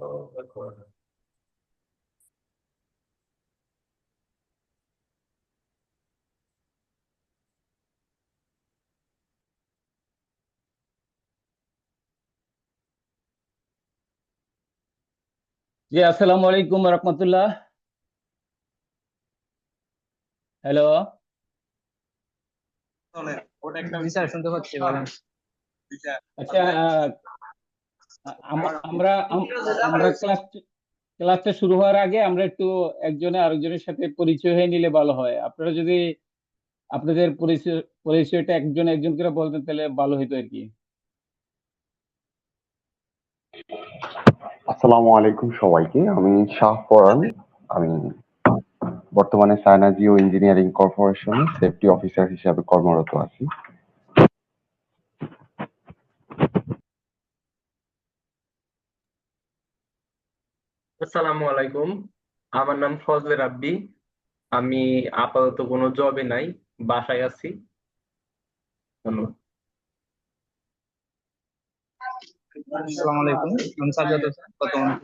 Oh, record. জি, আসসালামু আলাইকুম রহমতুল্লাহ। Hello. জি sir, শুনতে পাচ্ছি, বলেন। আচ্ছা, আমরা আমরা ক্লাসটা শুরু হওয়ার আগে আমরা একটু একজনে আরেকজনের সাথে পরিচয় হয়ে নিলে ভালো হয়। আপনারা যদি আপনাদের পরিচয়টা একজন একজন করে বলতেন তাহলে ভালো হতো আর কি। আসসালামু আলাইকুম সবাইকে। আমি শাহ পরান। আমি বর্তমানে চায়না জিও ইঞ্জিনিয়ারিং কর্পোরেশনে সেফটি অফিসার হিসাবে কর্মরত আছি। আসসালামু আলাইকুম। আমার নাম ফজলে রাব্বি। আমি আপাতত কোনো জবে নাই, বাসায় আছি। ধন্যবাদ। আসসালামু আলাইকুম, আমি সাজ্জাদ হোসেন, বর্তমানে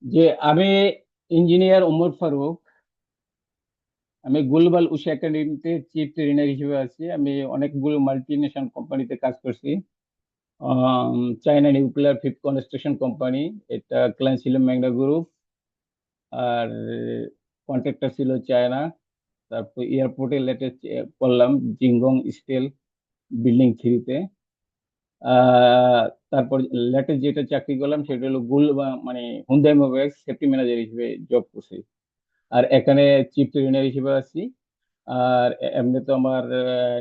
যে আমি ইঞ্জিনিয়ার ওমর ফারুক। আমি গ্লোবাল উষা একাডেমিতে চিফ ট্রেনার হিসেবে আছি। আমি অনেকগুলো মাল্টি ন্যাশনাল কোম্পানিতে কাজ করছি। China nuclear fifth construction company, এটা ক্লায়েন্ট ছিল ম্যাগনা গ্রুপ, আর কন্ট্রাক্টর ছিল চায়না। তারপর এয়ারপোর্টে লেটেস্ট করলাম জিংগং স্টিল বিল্ডিং 3-তে। আহ, তারপর লেটেস্ট যেটা চাকরি করলাম সেটা হলো মানে হুন্ডাই মোবাইল সেফটি ম্যানেজার হিসেবে জব করছি। আর এখানে চিফ ট্রেনার হিসেবে আছি। আর এমনি তো আমার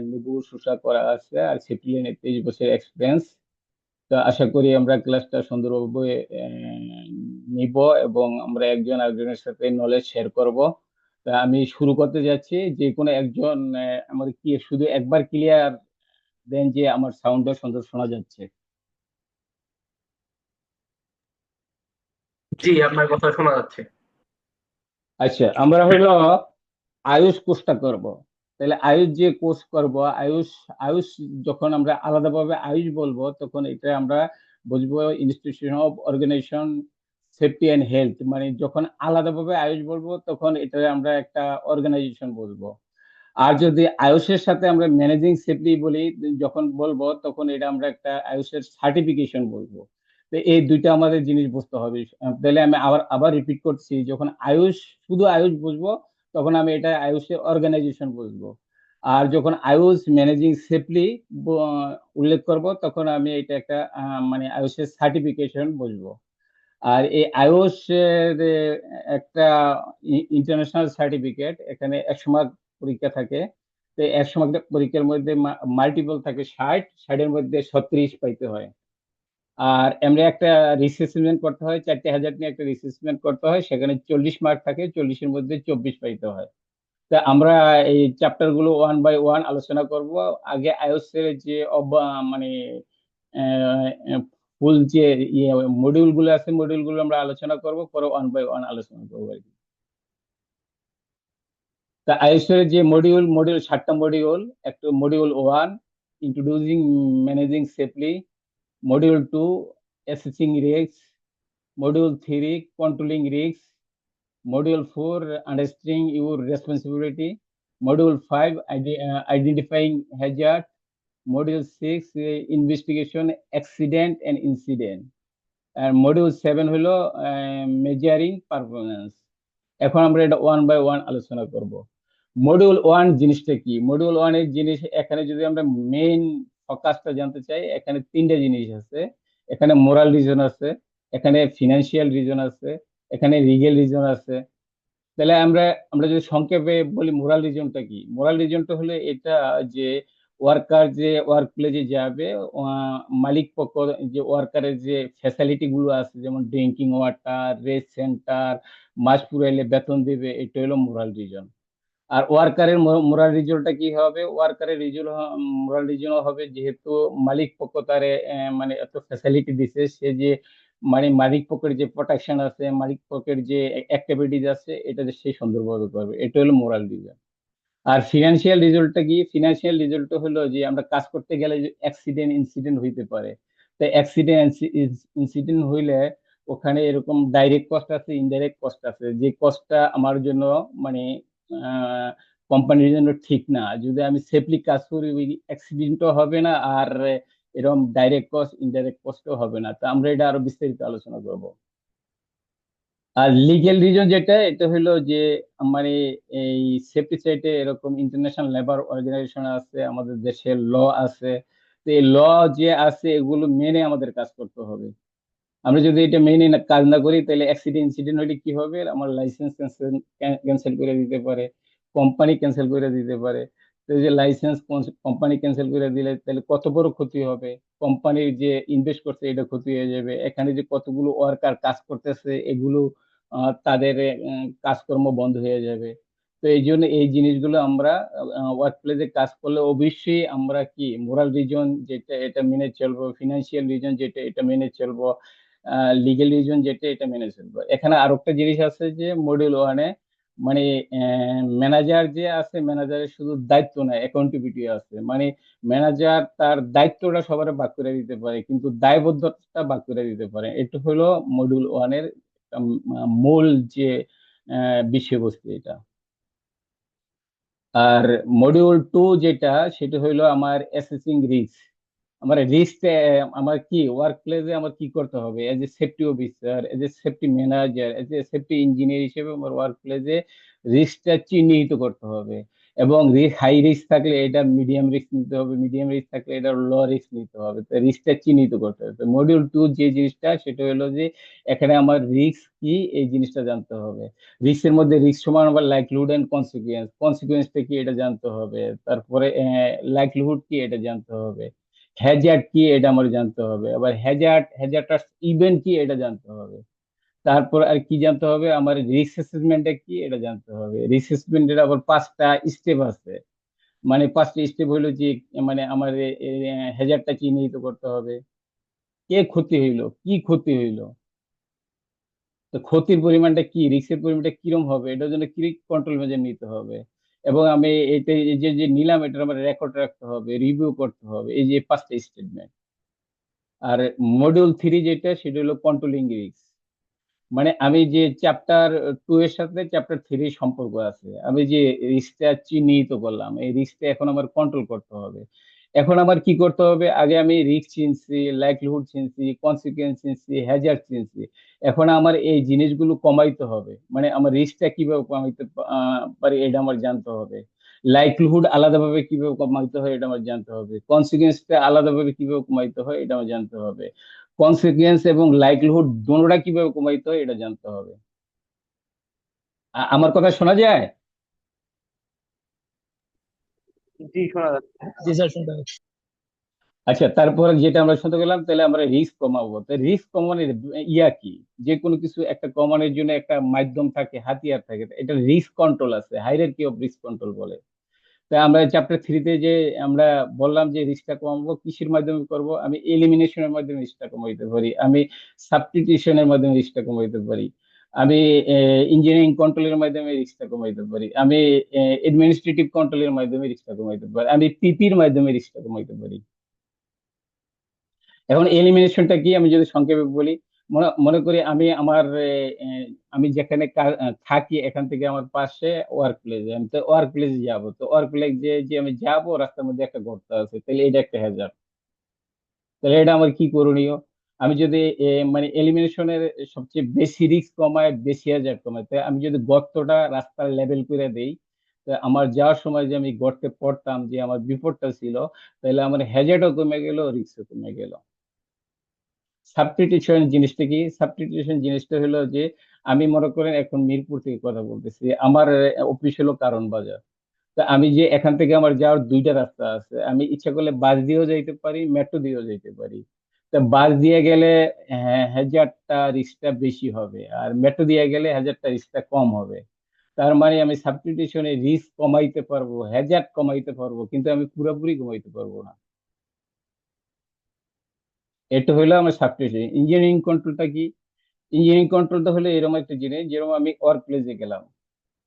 নিবু শুশা করা আছে, আর সেফটি লাইনে 23 বছর এক্সপিরিয়েন্স। তো আশা করি আমরা ক্লাসটা সুন্দরভাবে নিব এবং আমরা একজন আরেকজনের সাথে নলেজ শেয়ার করব। তা আমি শুরু করতে যাচ্ছি। যে কোনো একজন আমাদের কি শুধু একবার ক্লিয়ার দেন যে আমার সাউন্ডটা সুন্দর শোনা যাচ্ছে? জি, আপনার কথা শোনা যাচ্ছে। আচ্ছা, আমরা হলো আয়ুষ কোর্সটা করব। তাহলে আয়ুষ যে কোর্স করব, আয়ুষ আয়ুষ যখন আমরা আলাদাভাবে আয়ুষ বলবো তখন এটা আমরা বুঝবো institution of organization safety and health. মানে যখন আলাদাভাবে আয়ুষ বলবো তখন এটা আমরা একটা অর্গানাইজেশন বলবো। আর যদি আয়ুষের সাথে আমরা ম্যানেজিং সেফটি বলি, যখন বলবো তখন এটা আমরা একটা আয়ুষের সার্টিফিকেশন বলবো। তো এই দুইটা আমাদের জিনিস বুঝতে হবে। তাহলে আমি আবার আবার রিপিট করছি, যখন আয়ুষ শুধু আয়ুষ বুঝবো তখন আমি এটা আয়ুষের অর্গানাইজেশন বুঝবো। আর যখন আয়ুষ ম্যানেজিং সেফলি উল্লেখ করব তখন আমি এটা একটা মানে আয়ুষের সার্টিফিকেশন বুঝবো। আর এই আইওস এর একটা ইন্টারন্যাশনাল সার্টিফিকেট, এখানে 100 মার্ক পরীক্ষা থাকে। তো 100 মার্ক পরীক্ষার মধ্যে মাল্টিপল থাকে 60-60-এর মধ্যে 36 পাইতে হয়। আর এমনি একটা রিসেসমেন্ট করতে হয়, 4টা নিয়ে একটা রিসেসমেন্ট করতে হয়, সেখানে 40 মার্ক থাকে, 40-এর মধ্যে 24 পাইতে হয়। তা আমরা এই চ্যাপ্টার গুলো ওয়ান বাই ওয়ান আলোচনা করব। আগে আইওএস এর যে মানে ফুল যে মডিউল গুলো আছে, মডিউল গুলো আমরা আলোচনা করব, পরে ওয়ান বাই ওয়ান আলোচনা করবো আর কি। তা আইওএস এর যে মডিউল মডিউল 7টা মডিউল। একটা module 1 introducing managing safely, module 2 assessing risk, module 3 controlling risk, Module 4, understanding your responsibility. Module 5, identifying hazard. Module 6, investigation, accident and incident. আর Module 7 হলো মেজারিং পারফরমেন্স। এখন আমরা এটা ওয়ান বাই ওয়ান আলোচনা করব। Module 1 জিনিসটা কি? মডিউল 1 এর জিনিস, এখানে যদি আমরা মেইন ফোকাসটা জানতে চাই, এখানে 3টা জিনিস আছে। এখানে মোরাল রিজন আছে, এখানে ফিনান্সিয়াল রিজন আছে, এখানে লিগেল রিজন আছে। তাহলে আমরা আমরা যদি সংক্ষেপে বলি মোরাল রিজনটা কি? মোরাল রিজনটা হলো এটা যে ওয়ার্কার যে ওয়ার্ক প্লেসে যাবে, মালিক পক্ষ যে ওয়ার্কারের যে ফ্যাসিলিটি গুলো আছে, যেমন ড্রিঙ্কিং ওয়াটার, রেস্ট সেন্টার, মাস পুরাইলে বেতন দিবে, এটা হলো মোরাল রিজন। আর ওয়ার্কারের মোরাল রিজনটা কি হবে? ওয়ার্কারের মোরাল রিজন হবে যেহেতু মালিক পক্ষ তারে মানে এত ফ্যাসিলিটি দিছে, সে যে মানে মালিক পক্ষের যে প্রোটেকশন আছে, মালিক পক্ষের যে অ্যাক্টিভিটিস আছে, এটা যে সে সুন্দরভাবে করবে, এটা হলো মোরাল রিজন। আর ফিনান্সিয়াল রেজাল্টটা কি? ফিনান্সিয়াল রেজাল্ট হলো যে আমরা কাজ করতে গেলে যে অ্যাক্সিডেন্ট ইনসিডেন্ট হইতে পারে। তো অ্যাক্সিডেন্ট ইনসিডেন্ট হইলে ওখানে এরকম ডাইরেক্ট কস্ট আছে, ইনডাইরেক্ট কস্ট আছে। যে কস্টটা আমার জন্য মানে কোম্পানির জন্য ঠিক না, যদি আমি সেফলি কাজ করি ওই অ্যাক্সিডেন্টও হবে না, আর এরকম ডাইরেক্ট কস্ট ইনডাইরেক্ট কস্টও হবে না। তো আমরা এটা আরো বিস্তারিত আলোচনা করব। আর লিগেল রিজন যেটা, এটা হলো যে মানে এই সেফটি সাইটে এরকম ইন্টারন্যাশনাল লেবার অর্গানাইজেশন আছে, আমাদের দেশের ল আছে। তো এই ল যে আছে এগুলো মেনে আমাদের কাজ করতে হবে। আমরা যদি এটা মেনে কাজ না করি তাহলে অ্যাক্সিডেন্ট ইনসিডেন্ট হলে কি হবে? আমার লাইসেন্স ক্যান্সেল করে দিতে পারে, কোম্পানি ক্যান্সেল করে দিতে পারে। তো এই যে লাইসেন্স কোম্পানি ক্যান্সেল করে দিলে তাহলে কত বড় ক্ষতি হবে? কোম্পানির যে ইনভেস্ট করছে এটা ক্ষতি হয়ে যাবে, এখানে যে কতগুলো ওয়ার্কার কাজ করতেছে এগুলো তাদের কাজকর্ম বন্ধ হয়ে যাবে। তো এই জন্য এই জিনিসগুলো আমরা ওয়ার্ক প্লেসে কাজ করলে অবশ্যই আমরা কি মোরাল রিজন যেটা এটা মেনে চলবো, ফিনান্সিয়াল রিজন যেটা এটা মেনে চলবো, লিগেল রিজন যেটা এটা মেনে চলবো। এখানে আর একটা জিনিস আছে যে মডিউল ওয়ানে মানে ম্যানেজার যে আছে, ম্যানেজারের শুধু দায়িত্ব না, অ্যাকাউন্টেবিলিটি আছে। মানে ম্যানেজার তার দায়িত্বটা সবার ভাগ করে দিতে পারে কিন্তু দায়বদ্ধতা ভাগ করে দিতে পারে। এটা হলো মডিউল ওয়ানের মূল যে বিষয়বস্তু এটা। আর মডিউল টু যেটা, সেটা হইলো আমার অ্যাসেসিং রিস্ক। আমার রিস্ক আমার কি ওয়ার্ক প্লেসে আমার কি করতে হবে as a safety officer, as a safety manager, as a safety engineer হিসেবে আমার ওয়ার্ক প্লেসে রিস্কটা চিহ্নিত করতে হবে। এবং হাই রিস্ক থাকলে এটা মিডিয়াম রিস্ক নিতে হবে, মিডিয়াম রিস্ক থাকলে এটা লো রিস্ক নিতে হবে। তো রিস্কটা চিহ্নিত করতে হবে। তো মডিউল টু যে জিনিসটা সেটা হলো যে এখানে আমার রিস্ক কি এই জিনিসটা জানতে হবে। রিস্কের মধ্যে রিস্ক সমান আবার লাইকলিহুড এন্ড কনসিকুয়েন্স, কনসিকুয়েন্সটা কি এটা জানতে হবে। তারপরে লাইকলিহুড কি এটা জানতে হবে। হ্যাজার্ড কি এটা আমার জানতে হবে। আবার হ্যাজার্ড ইভেন্ট কি এটা জানতে হবে। তারপর আর কি জানতে হবে, আমার রিস্ক অ্যাসেসমেন্টটা কি এটা জানতে হবে। রিস্ক অ্যাসেসমেন্টের আবার 5টা স্টেপ আছে। মানে 5টা স্টেপ হলো যে মানে আমার হ্যাজার্ডটা চিহ্নিত করতে হবে, কে ক্ষতি হইলো, কি ক্ষতি হইলো, তো ক্ষতির পরিমাণটা কি, রিস্কের পরিমাণটা কিরম হবে, এটার জন্য কি কন্ট্রোল মেজার নিতে হবে। এবং আমি এটা এই যে যে নিলাম এটার আমার রেকর্ড রাখতে হবে, রিভিউ করতে হবে। এই যে 5টা স্টেটমেন্ট। আর মডিউল থ্রি যেটা সেটা হলো কন্ট্রোলিং রিস্ক। মানে আমি যে চ্যাপ্টার টু এর সাথে চ্যাপ্টার থ্রি সম্পর্ক আছে, আমি যে রিস্কটা চিহ্নিত করলাম এই রিস্কটা এখন আমার কন্ট্রোল করতে হবে। এখন আমার কি করতে হবে? আগে আমি রিস্ক চিনছি, লাইকলিহুড চিনছি, কনসিকুয়েন্স চিনছি, হ্যাজার্ড চিনছি। এখন আমার এই জিনিসগুলো কমাইতে হবে, মানে আমার রিস্কটা কিভাবে কমাইতে পারি এটা আমার জানতে হবে। লাইকলিহুড আলাদাভাবে কিভাবে কমাইতে হয় এটা আমার জানতে হবে, কনসিকুয়েন্সটা আলাদাভাবে কিভাবে কমাইতে হয় এটা আমার জানতে হবে, কনসিকুয়েন্স এবং লাইকলিহুড দোনোটা কিভাবে কমাইতে হয় এটা জানতে হবে। আমার কথা শোনা যায়? জি, শোনা যাচ্ছে। জি স্যার, শুনতে পাচ্ছি। আচ্ছা, তারপরে যেটা আমরা শুনতে গেলাম তাহলে আমরা রিস্ক কমাবো। তো রিস্ক কমানোর ইয়া কি? যে কোনো কিছু একটা কমানোর জন্য একটা মাধ্যম থাকে, হাতিয়ার থাকে। এটা রিস্ক কন্ট্রোল আছে, হাইরার্কি অফ রিস্ক কন্ট্রোল বলে। তা আমরা চ্যাপ্টার থ্রিতে যে আমরা বললাম যে রিস্কটা কমাবো কিসের মাধ্যমে করব, আমি এলিমিনেশনের মাধ্যমে রিস্কটা কমাইতে পারি, আমি সাবস্টিটিউশনের মাধ্যমে রিস্কটা কমাইতে পারি, আমি ইঞ্জিনিয়ারিং কন্ট্রোলের মাধ্যমে রিস্কটা কমাইতে পারি, আমি অ্যাডমিনিস্ট্রেটিভ কন্ট্রোলের মাধ্যমে রিস্কটা কমাইতে পারি, আমি পিপির মাধ্যমে রিস্কটা কমাইতে পারি। এখন এলিমিনেশনটা কি আমি যদি সংক্ষেপে বলি, মনে মনে করি আমি আমার আমি যেখানে থাকি এখান থেকে আমার পাশে ওয়ার্ক প্লেস, আমি তো ওয়ার্ক প্লেসে যাবো। তো ওয়ার্ক প্লেস যে যে আমি যাবো রাস্তার মধ্যে একটা গর্ত আছে, তাহলে এটা একটা হ্যাজার্ড। তাহলে এটা আমার কি করণীয়? আমি যদি মানে এলিমিনেশনের সবচেয়ে বেশি রিস্ক কমায়, বেশি হ্যাজার্ড কমায়, তাই আমি যদি গর্তটা রাস্তার লেভেল করে দেই, তা আমার যাওয়ার সময় যে আমি গর্তে পড়তাম যে আমার বিপদটা ছিল, তাহলে আমার হ্যাজার্ডও কমে গেল, রিস্কও কমে গেল। সাবস্টিটিউশন জিনিসটা কি? সাবস্টিটিউশন জিনিসটা হলো যে আমি মনে করেন এখন মিরপুর থেকে কথা বলতেছি, আমার অফিস হলো কারণ বাজার। তা আমি যে এখান থেকে আমার যাওয়ার দুইটা রাস্তা আছে, আমি ইচ্ছা করলে বাস দিয়েও যাইতে পারি, মেট্রো দিয়েও যাইতে পারি। তা বাস দিয়ে গেলে হ্যাজারটা রিস্কটা বেশি হবে, আর মেট্রো দিয়ে গেলে হ্যাজারটা রিস্কটা কম হবে। তার মানে আমি সাবস্টিটিউশনে রিস্ক কমাইতে পারবো, হ্যাজার্ড কমাইতে পারবো, কিন্তু আমি পুরোপুরি কমাইতে পারবো না। এটা হলো আমার সাবস্টিটিউশন। ইঞ্জিনিয়ারিং কন্ট্রোলটা কি? ইঞ্জিনিয়ারিং কন্ট্রোলটা হলো এরকম একটা জিনিস, যেরকম আমি ওয়ার্ক প্লেসে গেলাম,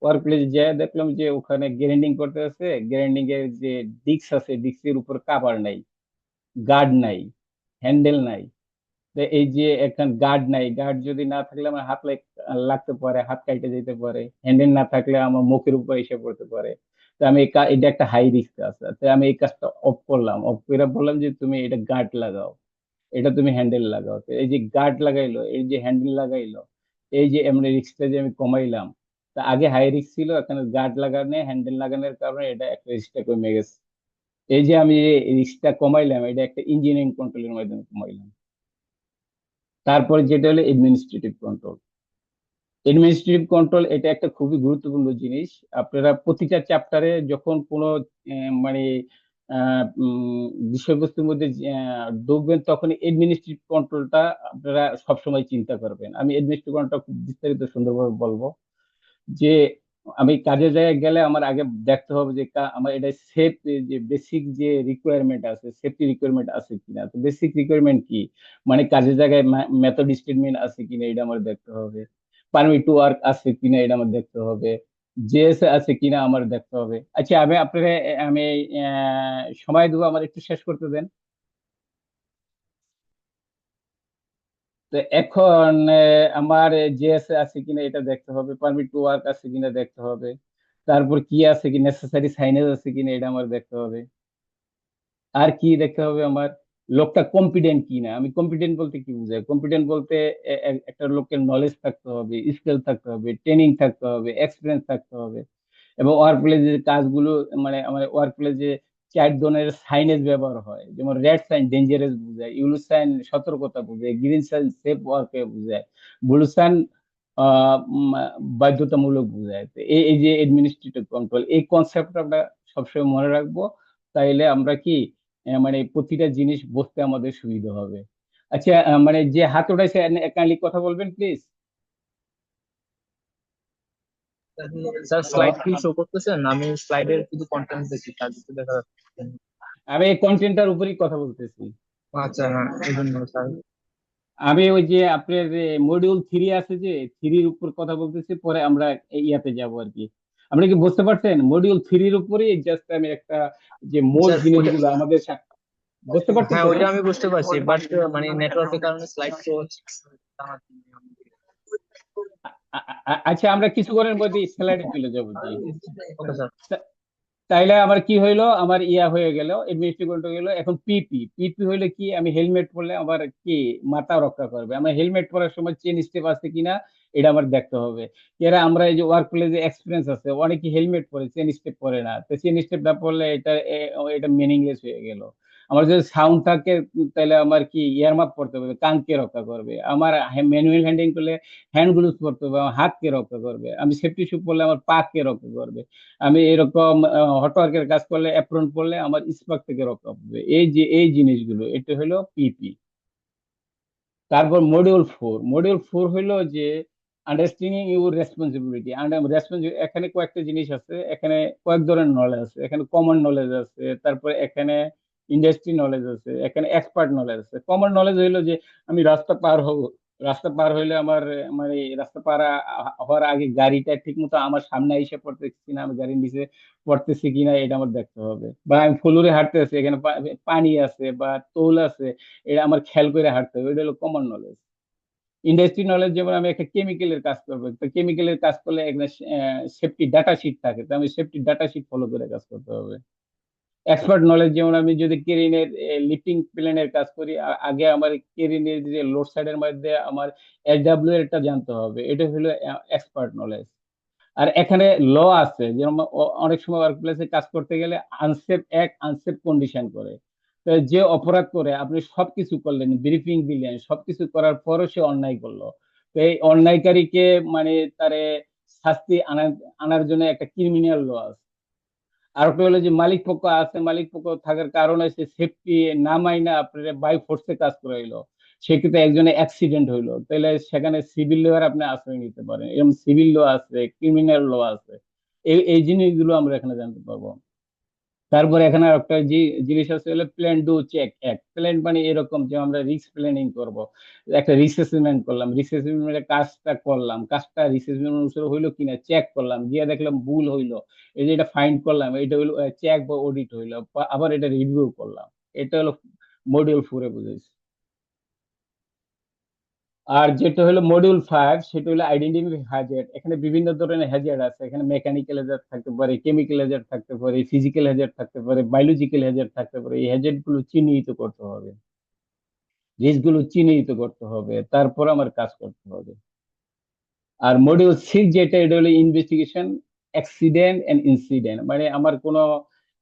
ওয়ার্ক প্লেস যেয়ে দেখলাম যে ওখানে গ্রাইন্ডিং করতে আছে, গ্রাইন্ডিং এর যে ডিস্ক আছে, ডিস্কের উপর কাভার নাই, গার্ড নাই, হ্যান্ডেল নাই। তো এই যে এখন গার্ড নাই, গার্ড যদি না থাকলে আমার হাত লাগতে পারে, হাত কাটে যেতে পারে। হ্যান্ডেল না থাকলে আমার মুখের উপর এসে পড়তে পারে। তো আমি এটা একটা হাই রিস্ক আছে, তো আমি এই কাজটা অফ করলাম। অফ করে বললাম যে তুমি এটা গার্ড লাগাও, এটা তুমি হ্যান্ডেল লাগাও। তো এই যে গার্ড লাগাইলো, এই যে হ্যান্ডেল লাগাইলো, এই যে এমনি রিস্কটা যে আমি কমাইলাম। তা আগে হাই রিস্ক ছিল, এখানে গার্ড লাগানো, হ্যান্ডেল লাগানোর কারণে এটা একটা রিস্কটা কমে গেছে। এই যে আমি রিস্কটা কমাইলাম, এটা একটা ইঞ্জিনিয়ারিং কন্ট্রোলের মাধ্যমে কমাইলাম। তারপরে যেটা হলো এডমিনিস্ট্রেটিভ কন্ট্রোল। এডমিনিস্ট্রেটিভ কন্ট্রোল এটা একটা খুবই গুরুত্বপূর্ণ জিনিস। আপনারা প্রতিটা চ্যাপ্টারে যখন কোনো মানে বিষয়বস্তুর মধ্যে ঢুকবেন, তখন এডমিনিস্ট্রেটিভ কন্ট্রোলটা আপনারা সবসময় চিন্তা করবেন। আমি এডমিনিস্ট্রেটিভ কন্ট্রোল খুব বিস্তারিত সুন্দরভাবে বলবো। যে আমি কাজে জায়গায় গেলে আমার আগে দেখতে হবে যে আমার এটা সেফ, যে বেসিক যে রিকোয়ারমেন্ট আছে, সেফটি রিকোয়ারমেন্ট আছে কিনা। তো বেসিক রিকোয়ারমেন্ট কি, মানে কাজের জায়গায় মেথড স্টেটমেন্ট আছে কিনা এটা আমার দেখতে হবে, পারমিট টু ওয়ার্ক আছে কিনা এটা আমার দেখতে হবে, জেএস আছে কিনা আমার দেখতে হবে। আচ্ছা, আমি আপনারা আমি সময় দেবো, আমার একটু শেষ করতে দেন। তো এখন আমার জেএস আছে কিনা এটা দেখতে হবে, পারমিট টু ওয়ার্ক আছে কিনা দেখতে হবে, তারপর কি আছে কি নেসেসারি সাইনেজ আছে কিনা এটা আমার দেখতে হবে। আর কি দেখতে হবে আমার, লোকটা কম্পিটেন্ট কিনা। আমি কম্পিটেন্ট বলতে কি বুঝাই, কম্পিটেন্ট বলতে একটা লোকের নলেজ থাকতে হবে, স্কিল থাকতে হবে, ট্রেনিং থাকতে হবে, এক্সপিরিয়েন্স থাকতে হবে। এবং ওয়ার্ক প্লেসের কাজগুলো, মানে আমার ওয়ার্ক প্লেসে 4 ধরনের সাইনেজ ব্যবহার হয়। যেমন রেড সাইন ডেঞ্জারাস বোঝায়, ইউলো সাইন সতর্কতা বোঝায়, গ্রিন সাইন সেফ ওয়ার্কে বোঝায়, ব্লু সাইন বাধ্যতামূলক বোঝায়। তো এই যে এডমিনিস্ট্রেটিভ কন্ট্রোল, এই কনসেপ্ট আমরা সবসময় মনে রাখবো। তাইলে আমরা কি মানে প্রতিটা জিনিস বুঝতে আমাদের সুবিধা হবে। আচ্ছা, মানে যে হাত উঠাইছে কাইন্ডলি কথা বলবেন প্লিজ। স্যার স্লাইড কি শো করতেছেন? আমি স্লাইডের শুধু কন্টেন্ট দেখি, কাজ কিছু দেখা যাচ্ছে না। আমি এই কন্টেন্টটার উপরেই কথা বলতেছি। আচ্ছা, হ্যাঁ, এই জন্য স্যার। আমি ওই যে আপনার মডিউল 3 আছে, যে থ্রির উপর কথা বলতেছি, পরে আমরা ইয়াতে যাব আর কি। আপনি কি বুঝতে পারছেন? মডিউল 3-র উপরেই জাস্ট আমি একটা, যে মূল স্যার ওইটা, জিনিসগুলো আমাদের বুঝতে হ্যাঁ পারতেছেন? ওইটা আমি বুঝতে পারছি, বাট মানে নেটওয়ার্কের কারণে স্লাইড শো হচ্ছে না। আচ্ছা, আমরা কিছুক্ষণের মধ্যে স্লাইডে চলে যাবো জি। Okay sir. তাইলে আমার কি হইলো, আমার ইয়া হয়ে গেল, এডমিনিস্ট্রেটিভ হয়ে গেল। এখন পিপি, পিপি হইলে কি, আমি হেলমেট পরলে আমার কি মাথা রক্ষা করবে। আমার হেলমেট পরার সময় চেন স্টেপ আছে কিনা এটা আমার দেখতে হবে। এরা আমরা এই যে ওয়ার্ক প্লেসে এক্সপিরিয়েন্স আছে, অনেকে হেলমেট পরে চেন স্টেপ পরে না। তো চেন স্টেপ না পরলে এটা মিনিংলেস হয়ে গেল। আমার যদি সাউন্ড থাকে, তাহলে আমার কি ইয়ারমাপ পড়তে হবে, কানকে রক্ষা করবে। আমার ম্যানুয়াল হ্যান্ডলিং করলে হ্যান্ড গ্লোভস পরতে হবে, আমার হাতকে রক্ষা করবে। আমি সেফটি শু পরলে আমার পাকে রক্ষা করবে। আমি এরকম হটওয়ার্কের কাজ করলে, অ্যাপ্রন করলে আমার স্পার্ক থেকে রক্ষা পাবে। এই যে এই জিনিসগুলো, এটা হলো পিপি। তারপর মডিউল 4 হলো যে আন্ডারস্ট্যান্ডিং ইউর রেসপন্সিবিলিটি। এখানে কয়েকটা জিনিস আছে, এখানে কয়েক ধরনের নলেজ আছে। এখানে কমন নলেজ আছে, তারপরে এখানে ইন্ডাস্ট্রি নলেজ আছে, এখানে এক্সপার্ট নলেজ আছে। কমন নলেজ হইলো যে আমি রাস্তা পার হব, রাস্তা পার হইলে আমার মানে রাস্তা পার হওয়ার আগে গাড়িটা ঠিক মতো আমার সামনে এসে পড়তেছে কিনা, আমি গাড়ির নিচে পড়তেছি কিনা এটা আমার দেখতে হবে। বা আমি ফ্লোরে হাঁটতে আছি, এখানে পানি আছে বা তৌল আছে, এটা আমার খেয়াল করে হাঁটতে হবে। এটা হলো কমন নলেজ। ইন্ডাস্ট্রি নলেজ, যেমন আমি একটা কেমিক্যালের কাজ করবো, তো কেমিক্যালের কাজ করলে একটা সেফটি ডাটা শিট থাকে, তো আমি সেফটি ডাটা শিট ফলো করে কাজ করতে হবে। এক্সপার্ট নলেজ, যেমন আমি যদি কেরিনের লিফটিং প্লেনের কাজ করি, আগে আমার কেরিনের যে লোড সাইডের মধ্যে আমার এসডব্লিউ এরটা জানতে হবে। এটা হলো এক্সপার্ট নলেজ। আর এখানে ল আছে, যেমন অনেক সময় ওয়ার্ক প্লেসে কাজ করতে গেলে আনসেফ এক আনসেফ কন্ডিশন করে। তো যে অপরাধ করে, আপনি সবকিছু করলেন, ব্রিফিং দিলেন, সবকিছু করার পরও সে অন্যায় করলো, তো এই অন্যায়কারীকে মানে তারে শাস্তি আনার জন্য একটা ক্রিমিনাল ল আছে। আর একটা হলো যে মালিক পক্ষ আছে, মালিক পক্ষ থাকার কারণে সে সেফটি না মাইনা আপনার বাই ফোর্সে কাজ করাইলো, সেক্ষেত্রে একজনের অ্যাক্সিডেন্ট হইলো, তাহলে সেখানে সিভিল লয়ার আপনি আশ্রয় নিতে পারেন। এরকম সিভিল ল আছে, ক্রিমিনাল ল আছে। এই এই জিনিসগুলো আমরা এখানে জানতে পারবো। তারপরে এখানে আর একটা জিনিস আছে হলো plan do check act. Plan মানে এরকম যে আমরা রিস্ক প্ল্যানিং করব, একটা রিস্ক অ্যাসেসমেন্ট করলাম, রিস্ক অ্যাসেসমেন্টের কাজটা করলাম, কাজটা রিস্ক অ্যাসেসমেন্ট অনুসারে হইলো কিনা চেক করলাম, গিয়ে দেখলাম ভুল হইলো, এই যে এটা ফাইন্ড করলাম, এটা হইলো চেক বা অডিট হইলো, আবার এটা রিভিউ করলাম। এটা হলো মডিউল 4-এ বুঝাইছি। আর যেটা হলো মডিউল 5, সেটা হলো আইডেন্টিফাই হ্যাজার্ড। এখানে বিভিন্ন ধরনের হ্যাজার্ড আছে, এখানে মেকানিক্যাল হ্যাজার্ড থাকতে পারে, কেমিক্যাল হ্যাজার্ড থাকতে পারে, ফিজিক্যাল হ্যাজার্ড থাকতে পারে, বায়োলজিক্যাল হ্যাজার্ড থাকতে পারে। এই হ্যাজার্ড গুলো চিহ্নিত করতে হবে, রিস্ক গুলো চিহ্নিত করতে হবে, তারপর আমার কাজ করতে হবে। আর মডিউল 6 যেটা, এটা হলো ইনভেস্টিগেশন অ্যাক্সিডেন্ট এন্ড ইনসিডেন্ট। মানে আমার কোনো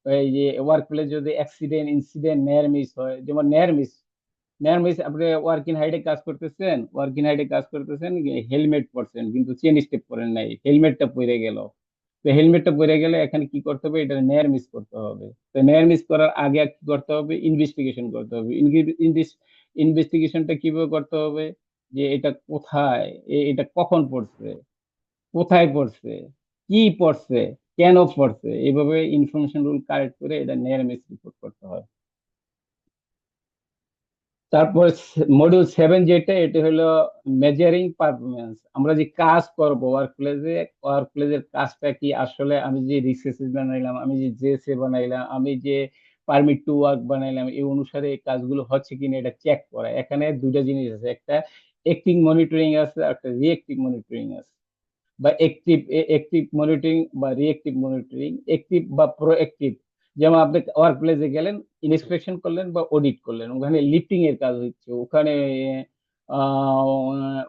এই যে ওয়ার্ক প্লেস যদি অ্যাক্সিডেন্ট ইনসিডেন্ট নেয়ার মিস হয়, যেমন নেয়ার মিস, আপনি ওয়ার্কিং হাইটে কাজ করতেছেন, হেলমেট পরছেন কিন্তু চেন স্টেপ করেন নাই, হেলমেটটা পরে গেল। তো হেলমেটটা পরে গেলে এখানে কি করতে হবে, এটা নেয়ার মিস করতে হবে। তো নেয়ার মিস করার আগে কি করতে হবে, ইনভেস্টিগেশন করতে হবে। ইনভেস্টিগেশনটা কিভাবে করতে হবে, যে এটা কোথায়, এটা কখন পড়ছে, কোথায় পড়ছে, কি পড়ছে, কেন পড়ছে, এইভাবে ইনফরমেশন রুল কালেক্ট করে এটা নেয়ার মিস রিপোর্ট করতে হয়। তারপর মডিউল 7 যেটা, এটা হলো মেজারিং পারফরমেন্স। আমরা যে কাজ করব ওয়ার্ক প্লেসের কাজটা কি আসলে, আমি যে রিসেসিস বানাইলাম, আমি যে জেএসএ বানাইলাম, আমি যে পারমিট টু ওয়ার্ক বানাইলাম, এই অনুসারে এই কাজগুলো হচ্ছে কিনা এটা চেক করা। এখানে দুইটা জিনিস আছে, একটা অ্যাক্টিভ মনিটরিং আছে, একটা রিয়েক্টিভ মনিটরিং আছে। বা অ্যাক্টিভ মনিটরিং বা রিঅ্যাক্টিভ মনিটরিং, অ্যাক্টিভ বা প্রোঅ্যাক্টিভ। যেমন আপনি ওয়ার্ক প্লেসে গেলেন, ইন্সপেকশন করলেন বা অডিট করলেন, ওখানে লিফটিং এর কাজ হচ্ছে, ওখানে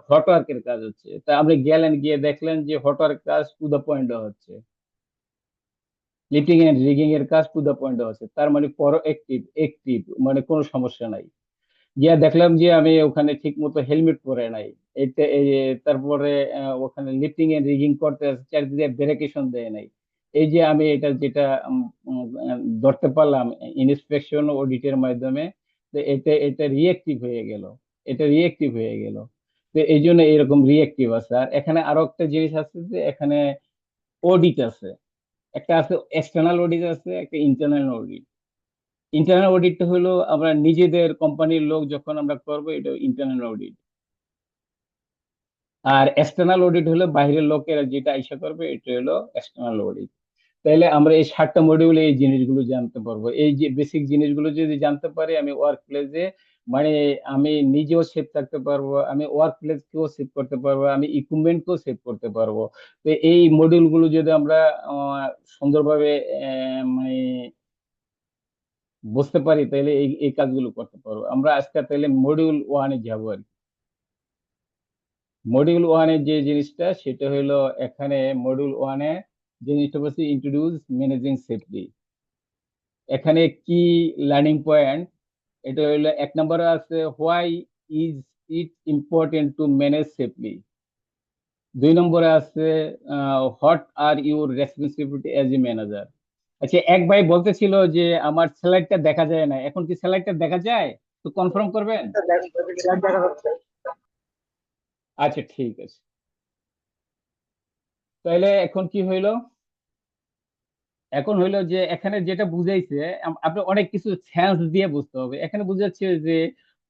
হট ওয়ার্কের কাজ হচ্ছে, তা আপনি গেলেন, গিয়ে দেখলেন যে হট ওয়ার্ক কাজ টু দা পয়েন্ট হচ্ছে, লিফটিং এন্ড রিগিং এর কাজ টু দা পয়েন্ট হচ্ছে, তার মানে অ্যাক্টিভ, মানে কোনো সমস্যা নাই। গিয়া দেখলাম যে আমি ওখানে ঠিক মতো হেলমেট পরে নাই, তারপরে ওখানে লিফটিং এন্ড রিগিং করতে আছে, চারিদিকে ব্রেকেশন দেয় নাই, এই যে আমি এটা যেটা ধরতে পারলাম ইন্সপেকশন অডিটের মাধ্যমে, তো এটা রিয়েক্টিভ হয়ে গেল, এটা রিয়েক্টিভ হয়ে গেল। তো এই জন্য এরকম রিয়েক্টিভ আছে। আর এখানে আরো একটা জিনিস আছে, যে এখানে অডিট আছে, একটা আছে এক্সটার্নাল অডিট, আছে একটা ইন্টারনাল অডিট। ইন্টারনাল অডিটটা হলো আমরা নিজেদের কোম্পানির লোক যখন আমরা করবো, এটা ইন্টারনাল অডিট। আর এক্সটার্নাল অডিট হলো বাইরের লোকেরা যেটা আইসা করবে, এটা হলো এক্সটার্নাল অডিট। তাইলে আমরা এই 7টা মডিউলে এই জিনিসগুলো জানতে পারবো। এই যে বেসিক জিনিসগুলো যদি জানতে পারি, আমি ওয়ার্ক প্লেসে, মানে আমি নিজেও সেফ থাকতে পারবো, আমি ওয়ার্ক প্লেসকেও সেভ করতে পারবো, আমি ইকুইপমেন্টকেও সেভ করতে পারবো। তো এই মডিউলগুলো যদি আমরা সুন্দরভাবে মানে বুঝতে পারি, তাহলে এই এই কাজগুলো করতে পারবো আমরা। আজকে তাহলে মডিউল 1-এ যাবো আর কি। মডিউল 1-এ যে জিনিসটা, সেটা হলো এখানে মডিউল 1-এ জিনিসটা বলছে ইন্ট্রোডিউস ম্যানেজিং সেফটি। এখানে কি লার্নিং পয়েন্ট, এটা হলো 1 নম্বরে আছে why is it important to manage safely. 2 নম্বরে আছে what are your responsibility as a manager. আচ্ছা, এক ভাই বলতেছিল যে আমার স্যালাইডটা দেখা যায় না, এখন কি স্যালাইডটা দেখা যায়? তো কনফার্ম করবেন। আচ্ছা, ঠিক আছে। তাহলে এখন কি হইলো, এখন হইলো যে এখানে যেটা বুঝাইছে, আপনি অনেক কিছু সেন্স দিয়ে বুঝতে হবে। এখানে বুঝাচ্ছে যে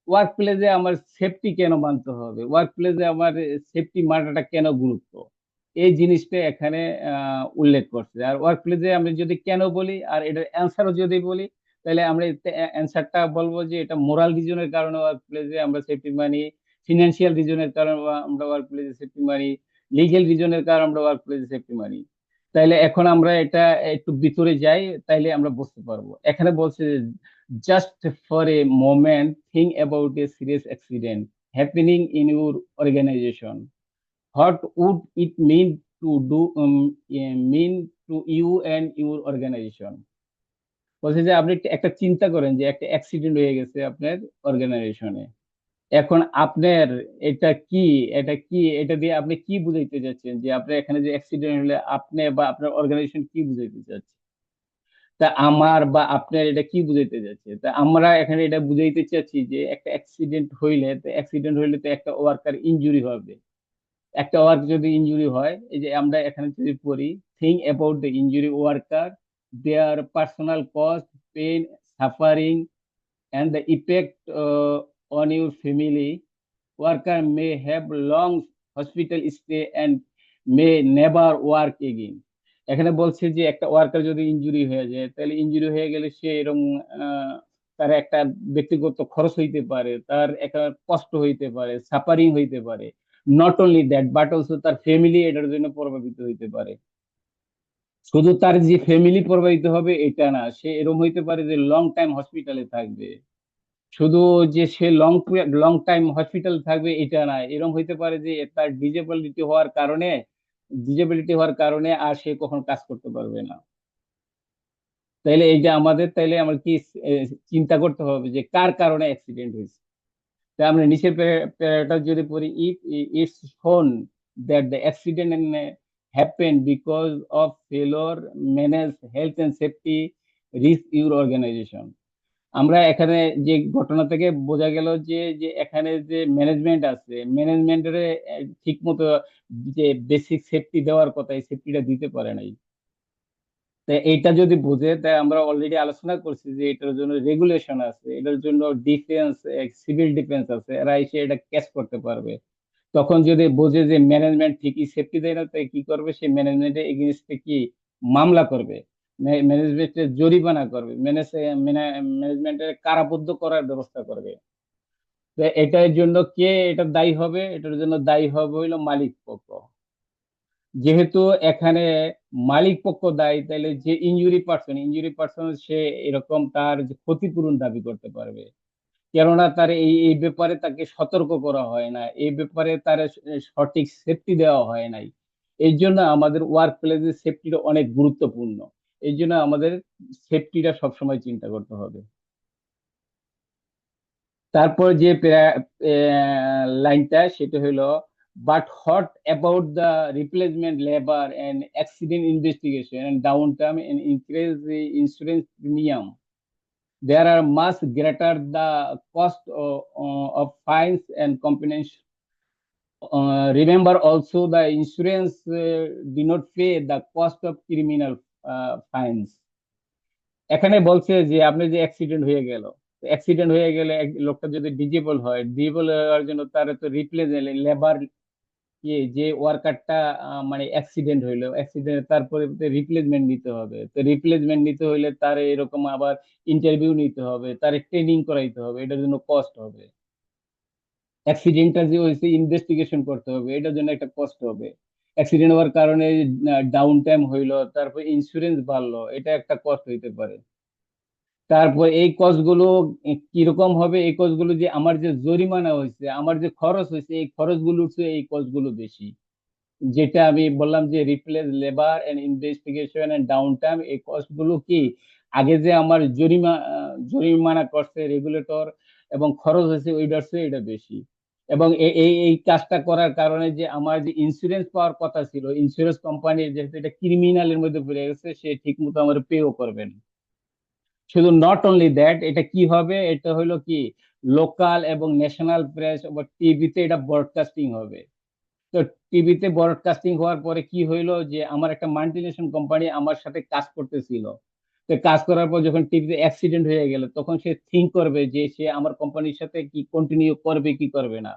ওয়ার্ক প্লেসে আমার সেফটি কেন মানতে হবে, ওয়ার্ক প্লেসে আমার সেফটি মানাটা কেন গুরুত্ব, এই জিনিসটা এখানে উল্লেখ করছে। আর ওয়ার্ক প্লেসে আমি যদি কেন বলি, আর এটার অ্যান্সারও যদি বলি, তাহলে আমরা অ্যান্সারটা বলবো যে এটা মোরাল রিজনের কারণে ওয়ার্ক প্লেসে আমরা সেফটি মানি, ফিনান্সিয়াল রিজনের কারণে আমরা ওয়ার্ক প্লেসে সেফটি মানি, লিগেল রিজনের কারণে আমরা ওয়ার্ক প্লেসে সেফটি মানি। তাইলে এখন আমরা এটা একটু ভিতরে যাই, তাইলে আমরা বুঝতে পারবো। এখানে বলছে just for a moment think about a serious accident happening in your organization, what would it mean to you and your organization. বলছে যে আপনি একটা চিন্তা করেন যে একটা অ্যাক্সিডেন্ট হয়ে গেছে আপনার অর্গানাইজেশনে, এখন আপনার এটা কি, এটা দিয়ে আপনি কি বুঝাইতে চাচ্ছেন, যে আপনার এখানে যে অ্যাক্সিডেন্ট হলে আপনি বা আপনার অর্গানাইজেশন কি বুঝাইতে চাচ্ছে। তা আমার বা আপনার এটা কি বুঝাইতে চাচ্ছে, তা আমরা এখানে এটা বুঝাইতে চাচ্ছি যে একটা অ্যাক্সিডেন্ট হইলে তো একটা ওয়ার্কার ইনজুরি হবে। একটা ওয়ার্ক যদি ইনজুরি হয়, এই যে আমরা এখানে যদি পড়ি, think about the injury worker their personal cost, pain, suffering, and the effect on your family. Worker may have long hospital stay and may never work again. এখানে বলছে যে একটা ওয়ার্কার যদি ইনজুরি হয়ে যায়, তাহলে ইনজুরি হয়ে গেলে সে এরকম তার একটা ব্যক্তিগত খরচ হইতে পারে, তার একটা কষ্ট হইতে পারে, সাফারিং হইতে পারে। Not only that but also তার ফ্যামিলি এটার জন্য প্রভাবিত হইতে পারে। শুধু তার যে ফ্যামিলি প্রভাবিত হবে এটা না, সে এরকম হইতে পারে যে লং টাইম হসপিটালে থাকবে। শুধু যে সে লং টাইম হসপিটাল থাকবে এটা না, এরকম হইতে পারে যে তার ডিজেবিলিটি হওয়ার কারণে আর সে কখন কাজ করতে পারবে না। তাইলে আমরা কি চিন্তা করতে হবে যে কার কারণে অ্যাক্সিডেন্ট হয়েছে। তাই আমরা নিচের প্যারাটা যদি পড়ি, it's shown that the accident happen because of failure manage health and safety risk your organization. আমরা এখানে যে ঘটনা থেকে বোঝা গেল যে যে এখানে যে ম্যানেজমেন্ট আছে, ম্যানেজমেন্টের ঠিক মতো যে বেসিক সেফটি দেওয়ার কথা, এই সেফটিটা দিতে পারে নাই। তাই এইটা যদি বোঝে, তাই আমরা অলরেডি আলোচনা করছি যে এটার জন্য রেগুলেশন আছে, এটার জন্য ডিফেন্স, সিভিল ডিফেন্স আছে, এরা এসে এটা ক্যাচ করতে পারবে। তখন যদি বোঝে যে ম্যানেজমেন্ট ঠিকই সেফটি দেয় না, তাই কি করবে, সে ম্যানেজমেন্টের এগেনস্টে কি মামলা করবে, ম্যানেজমেন্টের জরিমানা করবে, ম্যানেজমেন্টের কারাবদ্ধ করার ব্যবস্থা করবে। তো এটার জন্য কে এটা দায়ী হবে? এটার জন্য দায়ী হবে হইলো মালিক পক্ষ। যেহেতু এখানে মালিক পক্ষ দায়ী, তাহলে যে ইনজুরি পার্সন সে এরকম তার যে ক্ষতিপূরণ দাবি করতে পারবে। কেননা তার এই ব্যাপারে তাকে সতর্ক করা হয় না, এই ব্যাপারে তার সঠিক সেফটি দেওয়া হয় নাই। এই জন্য আমাদের ওয়ার্ক প্লেসের সেফটিটা অনেক গুরুত্বপূর্ণ। এই জন্য আমাদের সেফটিটা সবসময় চিন্তা করতে হবে। তারপর যে লাইনটা সেটা হলো, but what about the replacement labour and accident investigation and down time and increase the insurance premium? There are much greater the cost of fines and compensation. Remember also the insurance do not pay the cost of criminal fines. এখানে বলছে যে আপনি যে accident হয়ে গেলে লোকটা যদি disable হওয়ার জন্য তার তো রিপ্লেস লেবার, যে ওয়ার্কারটা মানে অ্যাক্সিডেন্ট তারপরে রিপ্লেসমেন্ট নিতে হবে। তো রিপ্লেসমেন্ট নিতে হইলে তার এরকম আবার ইন্টারভিউ নিতে হবে, তার ট্রেনিং করাইতে হবে, এটার জন্য কস্ট হবে। অ্যাক্সিডেন্টটা যে হয়েছে ইনভেস্টিগেশন করতে হবে, এটার জন্য একটা কস্ট হবে। অ্যাক্সিডেন্ট হওয়ার কারণে ডাউন টাইম হইলো, তারপর ইন্স্যুরেন্স বাড়লো, এটা একটা কস্ট হইতে পারে। তারপর এই কস্টগুলো কিরকম হবে? এই কস্টগুলো যে আমার যে জরিমানা হয়েছে, আমার যে খরচ হয়েছে, এই খরচগুলো এই কস্টগুলো বেশি। যেটা আমি বললাম যে replace labour and investigation and down time, এই কস্ট গুলো কি আগে যে আমার জরিমানা করছে রেগুলেটর এবং খরচ হয়েছে ওইটার চেয়ে এটা বেশি। এবং এই কাজটা করার কারণে যে আমার যে ইন্স্যুরেন্স পাওয়ার কথা ছিল, ইন্স্যুরেন্স কোম্পানি যেহেতু এটা ক্রিমিনালের মধ্যে পড়ে গেছে, সে ঠিক মতো আমার পেও করবেন। শুধু নট অনলি দ্যাট, এটা কি হবে, এটা হলো কি লোকাল এবং ন্যাশনাল প্রেস বা টিভিতে এটা ব্রডকাস্টিং হবে। তো টিভিতে ব্রডকাস্টিং হওয়ার পরে কি হইলো, যে আমার একটা মাল্টিনেশনাল কোম্পানি আমার সাথে কাজ করতেছিল। তো কাজ করার পর যখন টিভিতে অ্যাক্সিডেন্ট হয়ে গেল, তখন সে থিঙ্ক করবে যে সে আমার কোম্পানির সাথে কি কন্টিনিউ করবে কি করবে না।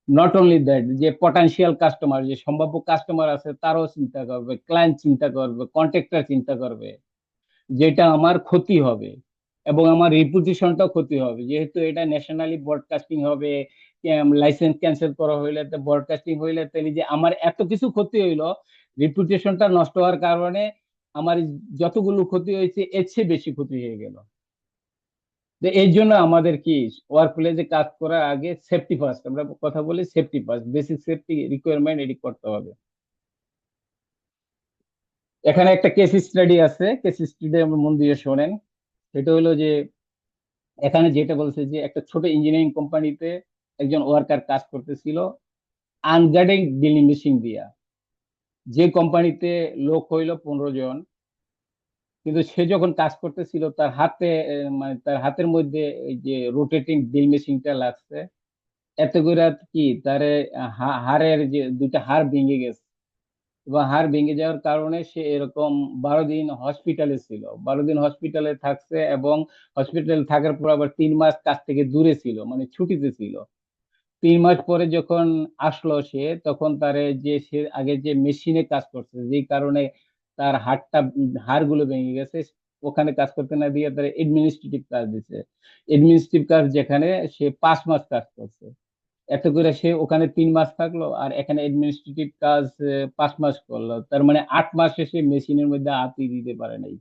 নট অনলি দ্যাট, যে পটেনশিয়াল কাস্টমার, যে সম্ভাব্য কাস্টমার আছে তারও চিন্তা করবে, ক্লায়েন্ট চিন্তা করবে, কন্ট্রাক্টর চিন্তা করবে, যেটা আমার ক্ষতি হবে এবং আমার রিপুটেশনটাও ক্ষতি হবে। যেহেতু এটা ন্যাশনালি ব্রডকাস্টিং হবে, লাইসেন্স ক্যান্সেল করা হইলে, ব্রডকাস্টিং হইলে, তাহলে যে আমার এত কিছু ক্ষতি হইলো, রিপুটেশনটা নষ্ট হওয়ার কারণে আমার যতগুলো ক্ষতি হয়েছে এর চেয়ে বেশি ক্ষতি হয়ে গেল। তো এই জন্য আমাদের কি ওয়ার্ক প্লেসে কাজ করার আগে সেফটি ফার্স্ট, আমরা কথা বলি safety first, basic safety requirement এটি করতে হবে। এখানে একটা কেস স্টাডি আছে, কেস স্টাডি আমরা মন দিয়ে শোনেন। সেটা হলো যে এখানে যেটা বলছে যে একটা ছোট ইঞ্জিনিয়ারিং কোম্পানিতে একজন ওয়ার্কার কাজ করতেছিল আনগার্ডেড ড্রিলিং মেশিন দিয়া। যে কোম্পানিতে লোক হইলো 15 জন, কিন্তু সে যখন কাজ করতেছিল তার হাতে মানে তার হাতের মধ্যে এই যে রোটেটিং ড্রিল মেশিনটা লাগছে, এত করে কি তার হাড়ের যে দুইটা হাড় ভেঙে গেছে। এবং হাড় ভেঙে যাওয়ার কারণে সে এরকম 12 দিন হসপিটালে ছিল, 12 দিন হসপিটালে থাকছে এবং হসপিটালে থাকার পর আবার 3 মাস কাজ থেকে দূরে ছিল, মানে ছুটিতে ছিল। 3 মাস পরে যখন আসলো সে, তখন তার যে সে আগে যে মেশিনে কাজ করছে, যেই কারণে তার হাড়গুলো ভেঙে গেছে, ওখানে কাজ করতে না দিয়ে তার এডমিনিস্ট্রেটিভ কাজ দিছে। এডমিনিস্ট্রেটিভ কাজ যেখানে সে 5 মাস কাজ করছে, এত করে সে ওখানে 3 মাস থাকলো আর এখানে এডমিনিস্ট্রেটিভ কাজ 5 মাস করলো, তার মানে 8 মাসে সে মেশিনের মধ্যে হাতই দিতে পারে নাই।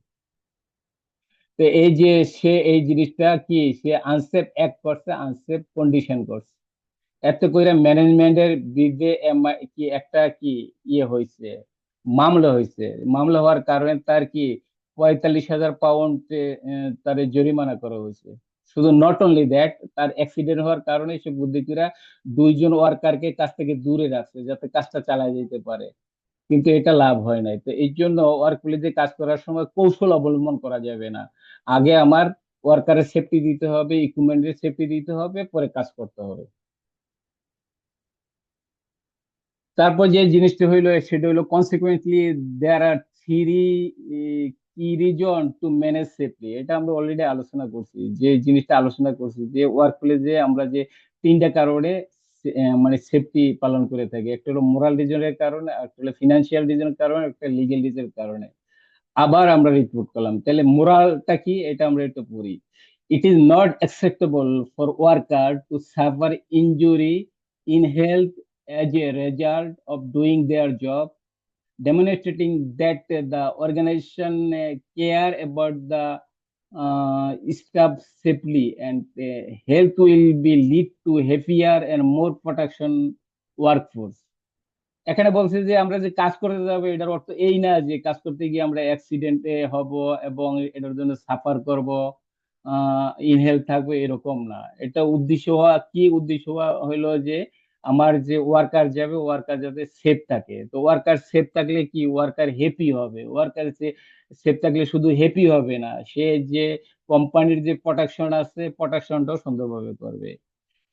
তো এই যে সে এই জিনিসটা কি, সে আনসেফ অ্যাক্ট করছে, আনসেফ কন্ডিশন করছে। এত করে ম্যানেজমেন্টের বিরুদ্ধে কি একটা কি ইয়ে হয়েছে, মামলা হয়েছে। মামলা হওয়ার কারণে তার কি 45,000 পাউন্ড তার জরিমানা করা হয়েছে। শুধু নট অনলি দ্যাট, তার অ্যাক্সিডেন্ট হওয়ার কারণে সে বুদ্ধিজীবীরা 2 জন ওয়ার্কারকে কাছ থেকে দূরে রাখছে যাতে কাজটা চালায় যেতে পারে, কিন্তু এটা লাভ হয় নাই। তো এই জন্য ওয়ার্ক প্লেসে কাজ করার সময় কৌশল অবলম্বন করা যাবে না। আগে আমার ওয়ার্কারের সেফটি দিতে হবে, ইকুইপমেন্টের সেফটি দিতে হবে, পরে কাজ করতে হবে। তারপর যে জিনিসটা হইলো সেটা হইলো কনসিকুয়েন্টলি দেয়ার আর থ্রি কি রিজন টু ম্যানেজ সেফলি। এটা আমরা অলরেডি আলোচনা করছি, যে জিনিসটা আলোচনা করছি যে ওয়ার্ক প্লেসে আমরা যে 3টা কারণে মানে সেফটি পালন করে থাকি। একটা হলো মোরাল রিজনের কারণে, একটা হলো ফিনান্সিয়াল রিজনের কারণে, একটা লিগেল রিজনের কারণে। আবার আমরা রিপোর্ট করলাম, তাহলে মোরালটা কি এটা আমরা একটু পড়ি। It is not acceptable for worker to suffer injury in health as a result of doing their job, demonstrating that the organization care about the staff safely and health will be lead to happier and more protection workforce. এখানে বলছে যে আমরা যে কাজ করতে যাবো এটার অর্থ এই না যে কাজ করতে গিয়ে আমরা অ্যাক্সিডেন্টে হব এবং এটার জন্য সাফার করব, ইনহেলথ থাকবে, এরকম না। এটা উদ্দেশ্য হওয়া কি, উদ্দেশ্য হওয়া হলো যে আমার যে ওয়ার্কার যাবে, ওয়ার্কার যাতে সেফ থাকে। তো ওয়ার্কার সেফ থাকলে কি, ওয়ার্কার হ্যাপি হবে। ওয়ার্কার সেফ থাকলে শুধু হ্যাপি হবে না, সে যে কোম্পানির যে প্রোটেকশন আছে, প্রোটেকশনটাও সুন্দরভাবে করবে।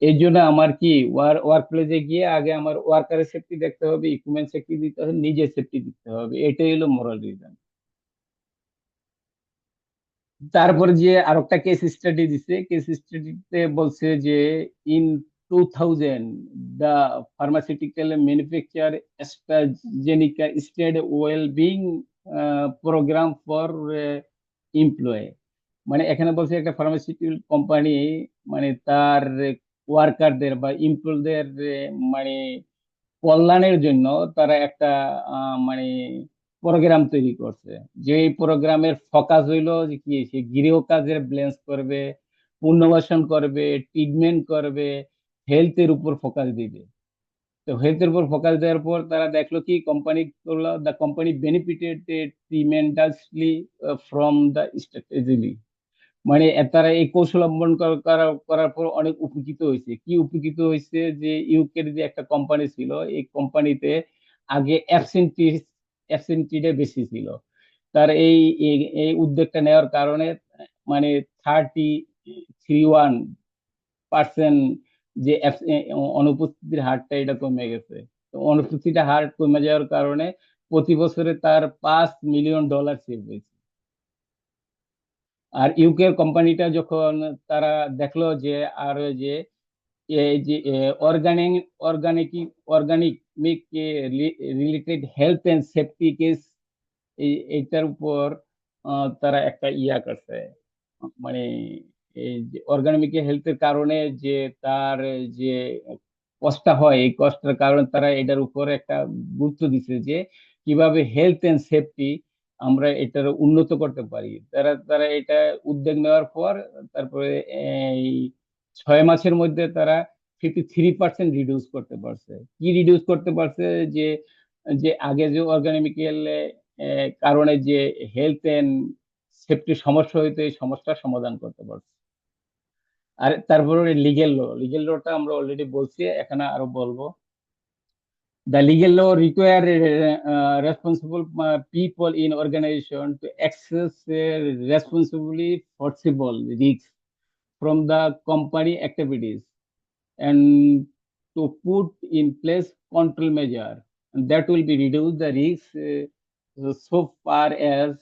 এই জন্য আমার কি ওয়ার্ক প্লেসে গিয়ে আগে আমার ওয়ার্কারের সেফটি দেখতে হবে, ইকুইপমেন্ট সেফটি দিতে হবে, নিজের সেফটি দিতে হবে। এটাই হলো মোরাল রিজন। তারপর যে আরেকটা কেস স্টাডি দিছে, কেস স্টাডিতে বলছে যে in 2000 the pharmaceutical manufacture AstraZeneca started well being programme for employ. মানে এখানে বলছে একটা ফার্মাসিউটিক্যাল কোম্পানি মানে তার ওয়ার্কারদের বা এমপ্লয়ীদের মানে কল্যাণের জন্য তারা একটা মানে প্রোগ্রাম তৈরি করছে। যে প্রোগ্রামের ফোকাস হইলো যে কি, সে গৃহ কাজের ব্যালেন্স করবে, পুনর্বাসন করবে, ট্রিটমেন্ট করবে, হেলথের উপর ফোকাস দিবে। তো হেলথের উপর ফোকাস দেওয়ার পর তারা দেখলো কি, কোম্পানি করলো, the company benefited tremendously from the strategy. মানে তারা এই কৌশল অবলম্বন করার পর অনেক উপকৃত হয়েছে। কি উপকৃত হয়েছে, যে ইউকের যে একটা কোম্পানি ছিল, এই কোম্পানিতে আগে অ্যাবসেন্টিটা বেশি ছিল। তার এই এই এই উদ্যোগটা নেওয়ার কারণে মানে 31% যে অনুপস্থিতির হারটা এটা কমে গেছে। তো অনুপস্থিতির হার কমে যাওয়ার কারণে প্রতি বছরে তার $5 মিলিয়ন সেভ হয়েছে। আর ইউকে কোম্পানিটা যখন তারা দেখলো যে আর ওই যে এই যে অর্গানিক অর্গানিক অর্গানিক মিক related health and safety case, এইটার উপর তারা একটা ইয়া করছে। মানে এই যে অর্গানিক হেলথের কারণে যে তার যে কষ্ট হয়, এই কষ্টের কারণে তারা এটার উপর একটা গুরুত্ব দিচ্ছে যে কিভাবে হেলথ এন্ড সেফটি আমরা এটার উন্নত করতে পারি। তারা তারা এটা উদ্যোগ নেওয়ার পর তারপরে এই 6 মাসের মধ্যে তারা 53% রিডিউস করতে পারছে। কি রিডিউস করতে পারছে, যে যে আগে যে অর্গানিক্যাল কারণে যে হেলথ এন্ড সেফটির সমস্যা হইতো, এই সমস্যার সমাধান করতে পারছে। আর তারপরে লিগেল লটা আমরা অলরেডি বলছি, এখানে আরো বলবো। The legal law require responsible people in organization to access responsibly foreseeable risks from the company activities and to put in place control measure and that will be reduce the risk so far as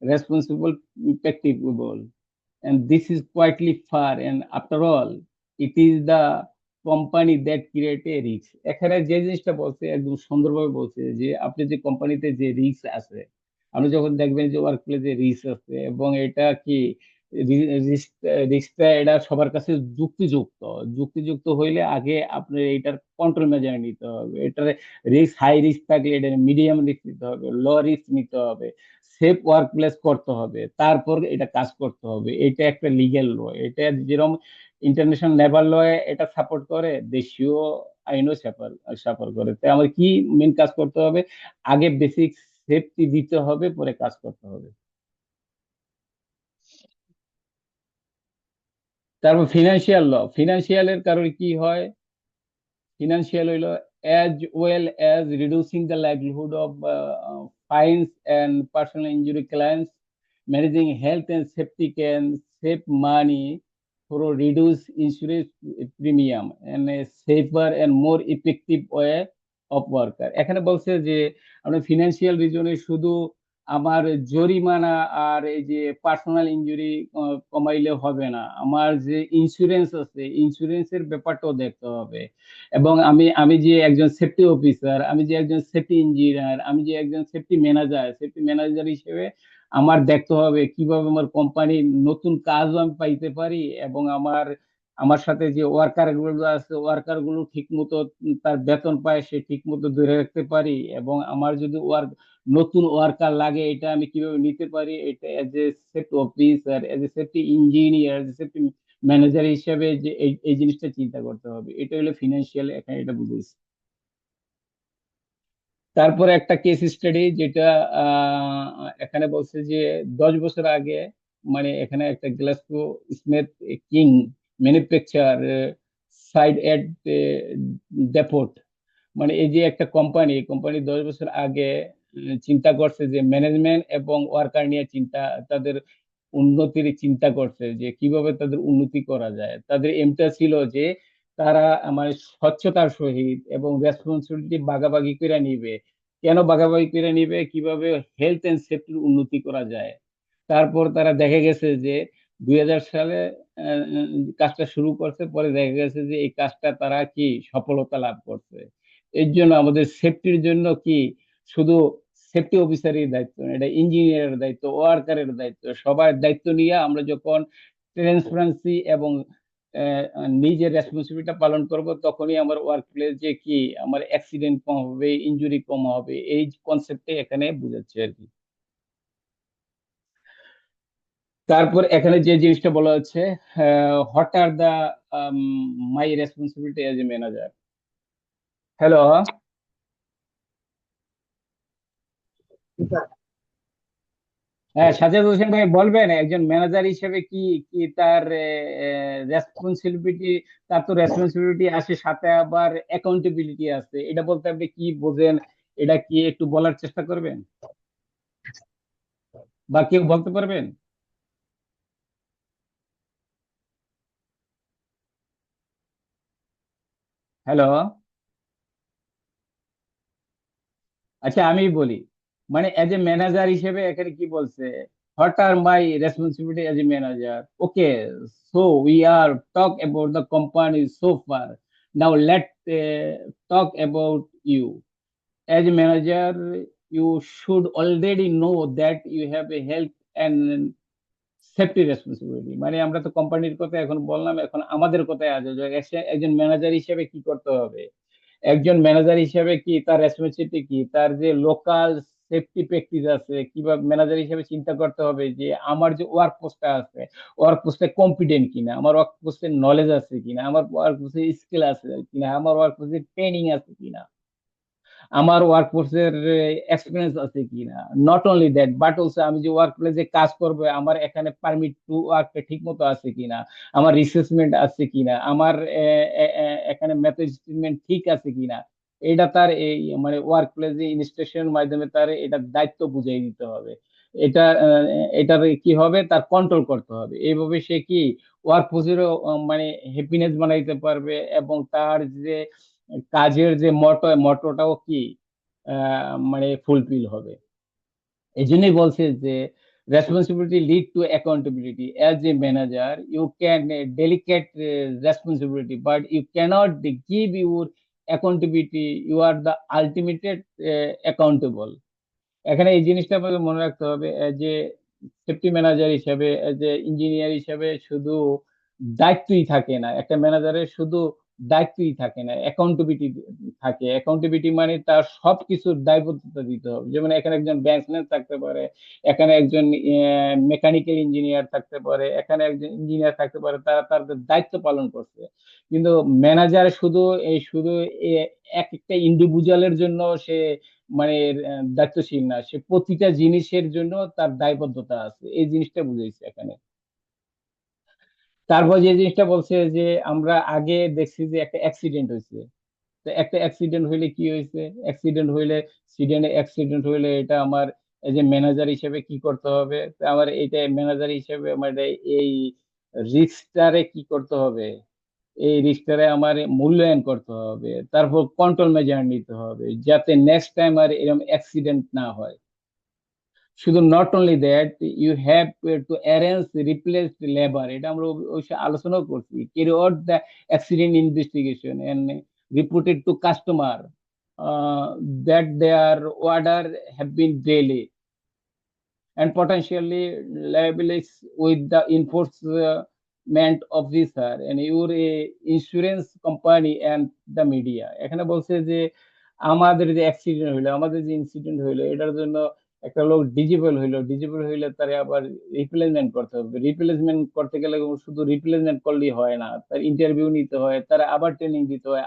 responsible practicable. And this is quietly far, and after all it is the company that create a risk. এখানে যে জিনিসটা বলছে একদম সুন্দরভাবে বলছে যে আপনি যে কোম্পানিতে যে রিস্ক আছে, আপনি যখন দেখবেন যে ওয়ার্ক প্লেসে রিস্ক আছে এবং এটা কি রিস্ক, রিস্কটা এটা সবার কাছে যুক্তিযুক্ত, যুক্তিযুক্ত হইলে আগে আপনার এটার কন্ট্রোল মেজার নিতে হবে। এটার রিস্ক হাই রিস্ক থাকলে এটা মিডিয়াম রিস্ক নিতে হবে, লো রিস্ক নিতে হবে, সেফ ওয়ার্ক প্লেস করতে হবে, তারপর এটা কাজ করতে হবে। এটা একটা লিগ্যাল ল, এটা যেরকম ইন্টারন্যাশনাল নেভাল ল এটা সাপোর্ট করে, দেশীয় আইনও সাপোর্ট করে। তাই আমার কি মেন কাজ করতে হবে, আগে বেসিক সেফটি দিতে হবে, পরে কাজ করতে হবে। তারপর ফিনান্সিয়াল ল, ফিনান্সিয়ালের কারণে কি হয়, ফিনান্সিয়াল হইল as well as reducing the likelihood of fines and personal injury claims. Managing health and safety can save money through reduced insurance premium and a safer and more effective way of worker. এখানে বলছে যে আমরা financial রিজনে শুধু আমার জরিমানা আর এই যে personal injury কমাইলে হবে না, আমার যে ইন্স্যুরেন্স আছে ইন্স্যুরেন্সের ব্যাপারটাও দেখতে হবে। এবং আমি আমি যে একজন সেফটি অফিসার, আমি যে একজন সেফটি ইঞ্জিনিয়ার, আমি যে একজন সেফটি ম্যানেজার হিসেবে আমার দেখতে হবে কিভাবে আমার কোম্পানির নতুন কাজও আমি পাইতে পারি এবং আমার আমার সাথে যে ওয়ার্কার গুলো আছে ওয়ার্কার গুলো ঠিক মতো তার বেতন পায়, সে ঠিক মতো ধরে রাখতে পারি। এবং আমার যদি নতুন ওয়ার্কার লাগে এটা আমি কিভাবে নিতে পারি, এটা as a safety officer, as a safety engineer, safety manager হিসেবে যে এই জিনিসটা চিন্তা করতে হবে। এটা হলো ফিনান্সিয়াল, এখানে এটা বুঝেছি। তারপরে একটা কেস স্টাডি যেটা এখানে বলছে যে 10 বছর আগে, মানে এখানে একটা Glasgow Smith King manufacture side at deport, মানে এই যে একটা কোম্পানি 10 বছর আগে চিন্তা করছে যে ম্যানেজমেন্ট এবং ওয়ার্কার নিয়ে তাদের উন্নতির চিন্তা করছে যে কিভাবে তাদের উন্নতি করা যায়। তাদের এমটা ছিল যে তারা মানে স্বচ্ছতার সহিত এবং রেসপন্সিবিলিটি ভাগাভাগি করে নিবে। কেন ভাগাভাগি করে নিবে, কিভাবে হেলথ এন্ড সেফটির উন্নতি করা যায়। তারপর তারা দেখে গেছে যে 2000 সালে কাজটা শুরু করছে, পরে দেখা গেছে যে এই কাজটা তারা কি সফলতা লাভ করছে। এর জন্য আমাদের সেফটির জন্য কি শুধু সেফটি অফিসারের দায়িত্ব না, এটা ইঞ্জিনিয়ারের দায়িত্ব, ওয়ার্কারের দায়িত্ব, সবার দায়িত্ব নিয়ে আমরা যখন ট্রান্সপারেন্সি এবং নিজের রেসপন্সিবিলিটি পালন করব, তখনই আমার ওয়ার্ক প্লেসে কি আমার অ্যাক্সিডেন্ট কম হবে, ইনজুরি কম হবে। এই কনসেপ্টে এখানে বুঝাচ্ছে আর কি। তারপর এখানে যে জিনিসটা বলা হচ্ছে, what are the my responsibility as a manager. Hello, হ্যাঁ সাজ্জাদ হোসেন ভাই বলবেন একজন ম্যানেজার হিসেবে কি কি তার রেসপন্সিবিলিটি, তার তো রেসপন্সিবিলিটি আছে সাথে আবার অ্যাকাউন্টেবিলিটি আছে, এটা বলতে আপনি কি বোঝেন, এটা কি একটু বলার চেষ্টা করবেন বা কেউ বলতে পারবেন? হ্যালো, আচ্ছা আমি বলি, মানে এজ এ ম্যানেজার হিসেবে এখানে কি বলছে, what are my responsibility as a manager. Okay, so we are talk about the company so far, now let talk about you. As a manager, you should already know that you have a health and safety responsibility. মানে আমরা তো কোম্পানির কথা এখন বললাম, এখন আমাদের কথায় আসে যে একজন ম্যানেজার হিসেবে কি করতে হবে। একজন ম্যানেজার হিসেবে কি তার রেসপন্সিবিলিটি কি, তার যে লোকাল সেফটি প্র্যাকটিস আছে, কিভাবে ম্যানেজার হিসেবে চিন্তা করতে হবে যে আমার যে ওয়ার্ক পোস্টটা আছে ওয়ার্ক পোস্টে কম্পিটেন্ট কিনা, আমার ওয়ার্ক পোস্টে নলেজ আছে কিনা, আমার ওয়ার্ক পোস্টে স্কিল আছে কিনা, আমার ওয়ার্ক পোস্টে ট্রেনিং আছে কিনা, আমার ওয়ার্ক ফোর্সের এক্সপিরিয়েন্স আছে কিনা। Not only that but also আমি যে ওয়ার্ক প্লেসে কাজ করবো আমার এখানে পারমিট টু ওয়ার্ক ঠিক মতো আছে কিনা, আমার রিসেসমেন্ট আছে কিনা, আমার এখানে মেথড স্টেটমেন্ট ঠিক আছে কিনা। এটা তার এই মানে ওয়ার্ক প্লেসে ইনস্ট্রাকশনের মাধ্যমে তার এটা দায়িত্ব বুঝিয়ে দিতে হবে। এটা এটার কি হবে, তার কন্ট্রোল করতে হবে। এইভাবে সে কি ওয়ার্ক ফোর্সেরও মানে হ্যাপিনেস বানাইতে পারবে এবং তার যে কাজের যে মটোটাও কি মানে ফুলফিল হবে। এই জন্যই বলছে যে responsibility lead to accountability. As a manager you can delegate responsibility but you can't give your accountability, you are the ultimate accountable. এখানে এই জিনিসটা আপনাকে মনে রাখতে হবে, যে সেফটি ম্যানেজার হিসেবে, যে ইঞ্জিনিয়ার হিসেবে শুধু দায়িত্বই থাকে না, একটা ম্যানেজারের শুধু দায়িত্বই থাকে না, অ্যাকাউন্টেবিলিটি থাকে। অ্যাকাউন্টেবিলিটি মানে তার সবকিছুর দায়বদ্ধতা দিতে হবে। যেমন এখানে একজন ব্যাটসম্যান থাকতে পারে, এখানে একজন মেকানিক্যাল ইঞ্জিনিয়ার থাকতে পারে, এখানে একজন ইঞ্জিনিয়ার থাকতে পারে, তারা তাদের দায়িত্ব পালন করছে। কিন্তু ম্যানেজার শুধু এক একটা ইন্ডিভিজুয়ালের জন্য সে মানে দায়িত্বশীল না, সে প্রতিটা জিনিসের জন্য তার দায়বদ্ধতা আছে। এই জিনিসটা বুঝাইছে এখানে। তারপর যে জিনিসটা বলছে যে আমরা আগে দেখছি যে একটা অ্যাক্সিডেন্ট হয়েছে। তো একটা অ্যাক্সিডেন্ট হইলে কি হয়েছে, অ্যাক্সিডেন্ট হইলে এটা আমার এই যে ম্যানেজার হিসেবে কি করতে হবে, তো আমার এটা ম্যানেজার হিসেবে আমার এই রিস্কটারে কি করতে হবে, এই রিস্কটারে আমার মূল্যায়ন করতে হবে, তারপর কন্ট্রোল মেজার নিতে হবে যাতে নেক্সট টাইম আর এরকম অ্যাক্সিডেন্ট না হয়। শুধু not only that, you have to arrange replaced labour. এটা আমরা ওই আলোচনা করছি। Carry out the accident investigation and reported to customer that their order have been delay and potentially liabilities with the enforcement officer and your insurance company and the media। এখানে বলছে যে আমাদের যে অ্যাক্সিডেন্ট হইলো, আমাদের যে ইনসিডেন্ট হইলো, এটার জন্য একটা লোক ডিজেবল হইলে তারে আবার রিপ্লেসমেন্ট করতে হবে। রিপ্লেসমেন্ট করতে গেলে শুধু রিপ্লেসমেন্ট করলেই হয় না, তার ইন্টারভিউ নিতে হয়, তার আবার ট্রেনিং দিতে হয়,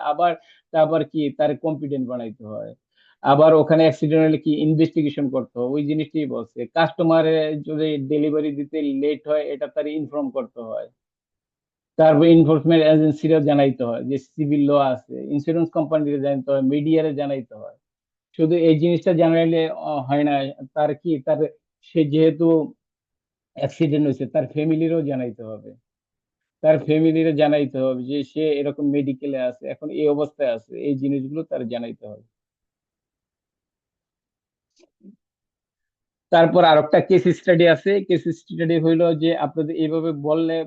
তারপর কি তার কম্পিটেন্ট বানাইতে হয়। আবার ওখানে অ্যাক্সিডেন্ট হলে কি ইনভেস্টিগেশন করতে হয়, ওই জিনিসটাই বলছে। কাস্টমারে যদি ডেলিভারি দিতে লেট হয় এটা তার ইনফর্ম করতে হয়। তারপর এনফোর্সমেন্ট এজেন্সিরও জানাইতে হয়, যে সিভিল ল আছে, ইন্স্যুরেন্স কোম্পানিকে জানাইতে হয়, মিডিয়ারে জানাইতে হয়। শুধু এই জিনিসটা জানাইলে হয় না, তার সে যেহেতু অ্যাক্সিডেন্ট হয়েছে তার ফ্যামিলিরও জানাইতে হবে। যে সে এরকম মেডিকেলে আছে, এখন এই অবস্থায় আছে, এই জিনিসগুলো তার জানাইতে হবে। তারপর আরেকটা কেস স্টাডি আছে। কেস স্টাডি হইলো যে আপনাদের এইভাবে বললে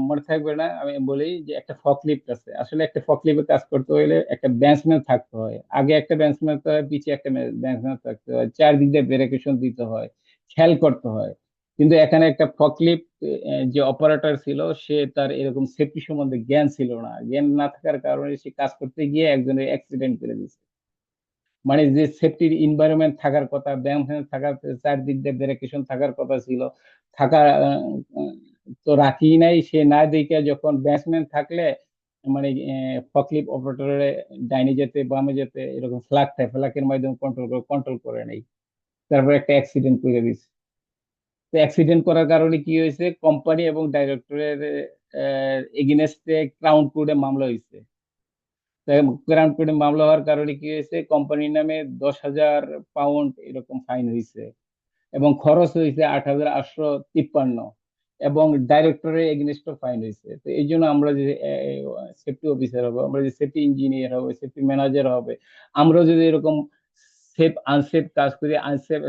মনে থাকবে না, আমি বলি যে একটা ফকলিফট আছে। আসলে একটা ফকলিফটে কাজ করতে হলে একটা ব্যাটসম্যান থাকতে হয়, আগে একটা ব্যাটসম্যান থাকতে হয়, পিছিয়ে একটা ব্যাটসম্যান থাকতে হয়, চারদিক দিয়ে ব্যারিকেশন দিতে হয়, খেয়াল করতে হয়। কিন্তু এখানে একটা ফকলিফট যে অপারেটর ছিল, সে তার এরকম সেফটি সম্বন্ধে জ্ঞান ছিল না। জ্ঞান না থাকার কারণে সে কাজ করতে গিয়ে একজনের অ্যাক্সিডেন্ট করে দিচ্ছে। মানে যে সেফটির এনভায়রনমেন্ট থাকার কথা, ব্যায়াম থাকার, চারদিক দিয়ে ব্যারিকেশন থাকার কথা ছিল, থাকা তো রাখি নাই। সে না দেখে যখন ব্যাটসম্যান থাকলে মানে ফকলিফট অপারেটরের ডাইনে যেতে বামে যেতে এরকম ফ্ল্যাগ থাকে, ফ্ল্যাগের মাধ্যমে কন্ট্রোল করে নেই। তারপর একটা অ্যাক্সিডেন্ট করে দিচ্ছে। তো অ্যাক্সিডেন্ট করার কারণে কি হয়েছে, কোম্পানি এবং ডাইরেক্টরের এগেনস্টে ক্রাউন কোর্টে মামলা হয়েছে। ক্রাউন কোর্টে মামলা হওয়ার কারণে কি হয়েছে, কোম্পানির নামে 10,000 পাউন্ড এরকম ফাইন হয়েছে এবং খরচ হয়েছে 8,853, এবং ডাইরেক্টরের এগেনস্ট ফাইন হয়েছে। তো এই জন্য আমরা যে সেফটি অফিসার হবে, আমরা যে সেফটি ইঞ্জিনিয়ার হবে, সেফটি ম্যানেজার হবে, আমরা যদি এরকম আনসেফ কাজ করি, আনসেফ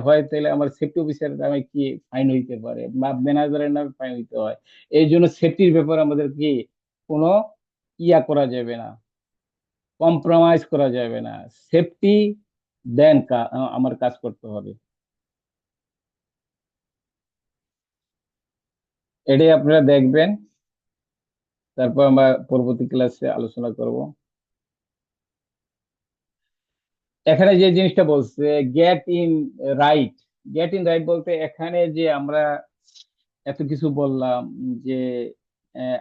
হয়, তাহলে আমার সেফটি অফিসারের নামে কি ফাইন হইতে পারে বা ম্যানেজারের নামে ফাইন হইতে হয়। এই জন্য সেফটির ব্যাপারে আমাদের কি কোনো ইয়া করা যাবে না, কম্প্রোমাইজ করা যাবে না। সেফটি দেন আমার কাজ করতে হবে। এটাই আপনারা দেখবেন, তারপর আমরা পরবর্তী ক্লাসে আলোচনা করব। এখানে যে জিনিসটা বলছে গেট ইন রাইট, বলতে এখানে যে আমরা এত কিছু বললাম, যে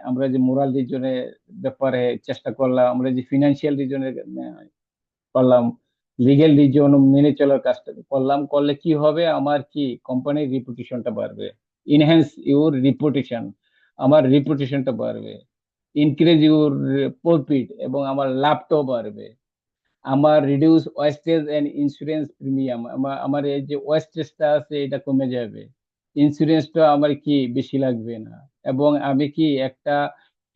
আমরা যে মোরাল রিজনের ব্যাপারে চেষ্টা করলাম, আমরা যে ফিনান্সিয়াল রিজনের করলাম, লিগেল রিজন মেনে চলার কাজটা করলাম, করলে কি হবে, আমার কি কোম্পানির রিপুটেশনটা বাড়বে। ইনহ্যান্স ইউর রিপুটেশন, আমার রিপুটেশনটা বাড়বে। ইনক্রিজ ইউর প্রফিট, এবং আমার লাভটাও বাড়বে। আমার reduce wastage and insurance premium, আমার এই যে ওয়েস্টেজটা আছে এটা কমে যাবে, ইন্স্যুরেন্সটা আমার কি বেশি লাগবে না, এবং আমি কি একটা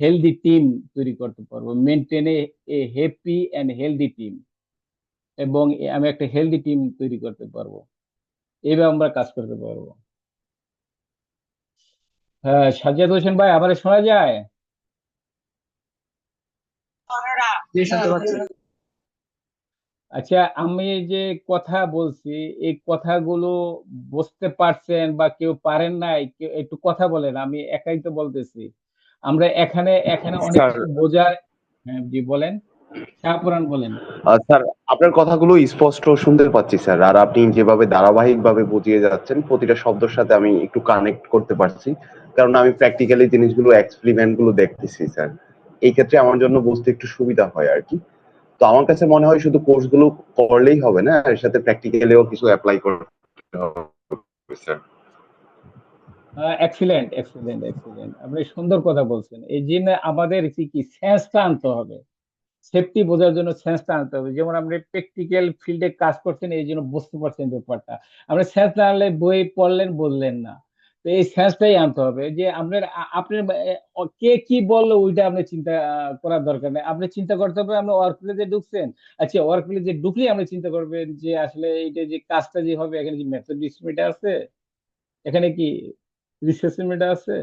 হেলদি টিম তৈরি করতে পারবো, maintain a happy and healthy team. এবং আমি একটা হেলদি টিম তৈরি করতে পারবো। এইভাবে আমরা কাজ করতে পারবো। হ্যাঁ, সাজ্জাদ হোসেন ভাই, আমার শোনা যায়? জি, শুনতে পাচ্ছি। আচ্ছা, আমি যে কথা বলছি, এই কথাগুলো বুঝতে পারছেন বা কেউ পারেন নাই, কেউ একটু কথা বলেন, আমি একাই তো বলতেছি। আমরা এখানে এখানে অনেক স্যার, কিছু বোঝার। হ্যাঁ জি বলেন, শাহপুরান বলেন। স্যার আপনার কথাগুলো স্পষ্ট শুনতে পাচ্ছি স্যার, আর আপনি যেভাবে ধারাবাহিকভাবে বুঝিয়ে যাচ্ছেন প্রতিটা শব্দের সাথে আমি একটু কানেক্ট করতে পারছি, কারণ আমি প্র্যাকটিক্যালি জিনিসগুলো এক্সপেরিমেন্ট গুলো দেখতেছি স্যার। এই ক্ষেত্রে আমার জন্য বুঝতে একটু সুবিধা হয় আর কি। তো আমার কাছে মনে হয় শুধু কোর্সগুলো করলেই হবে না, এর সাথে প্র্যাকটিক্যালিও কিছু অ্যাপ্লাই করতে হবে স্যার। এক্সিলেন্ট, এক্সিলেন্ট, এক্সিলেন্ট, আপনি সুন্দর কথা বলছেন। এই জন্য আমাদের কি কি সেন্সটা আনতে হবে, সেফটি বোঝার জন্য সেন্সটা আনতে হবে। যেমন আপনি প্র্যাকটিক্যাল ফিল্ডে কাজ করছেন, এই জন্য বুঝতে পারছেন ব্যাপারটা। আপনি সেন্স না আনলে বই পড়লেন, বললেন না। তো এই সেন্সটাই আনতে হবে যে আপনার আপনার কে কি বললো ওইটা আপনি চিন্তা করার দরকার নেই। আপনি চিন্তা করতে হবে আপনি ওয়ার্ক প্লেসে ঢুকছেন। আচ্ছা, ওয়ার্ক প্লেসে ঢুকলে আপনি চিন্তা করবেন যে আসলে এইটা যে কাজটা যে হবে, এখানে কি মেথড আছে, এখানে কি রিসেসমেন্ট আছে,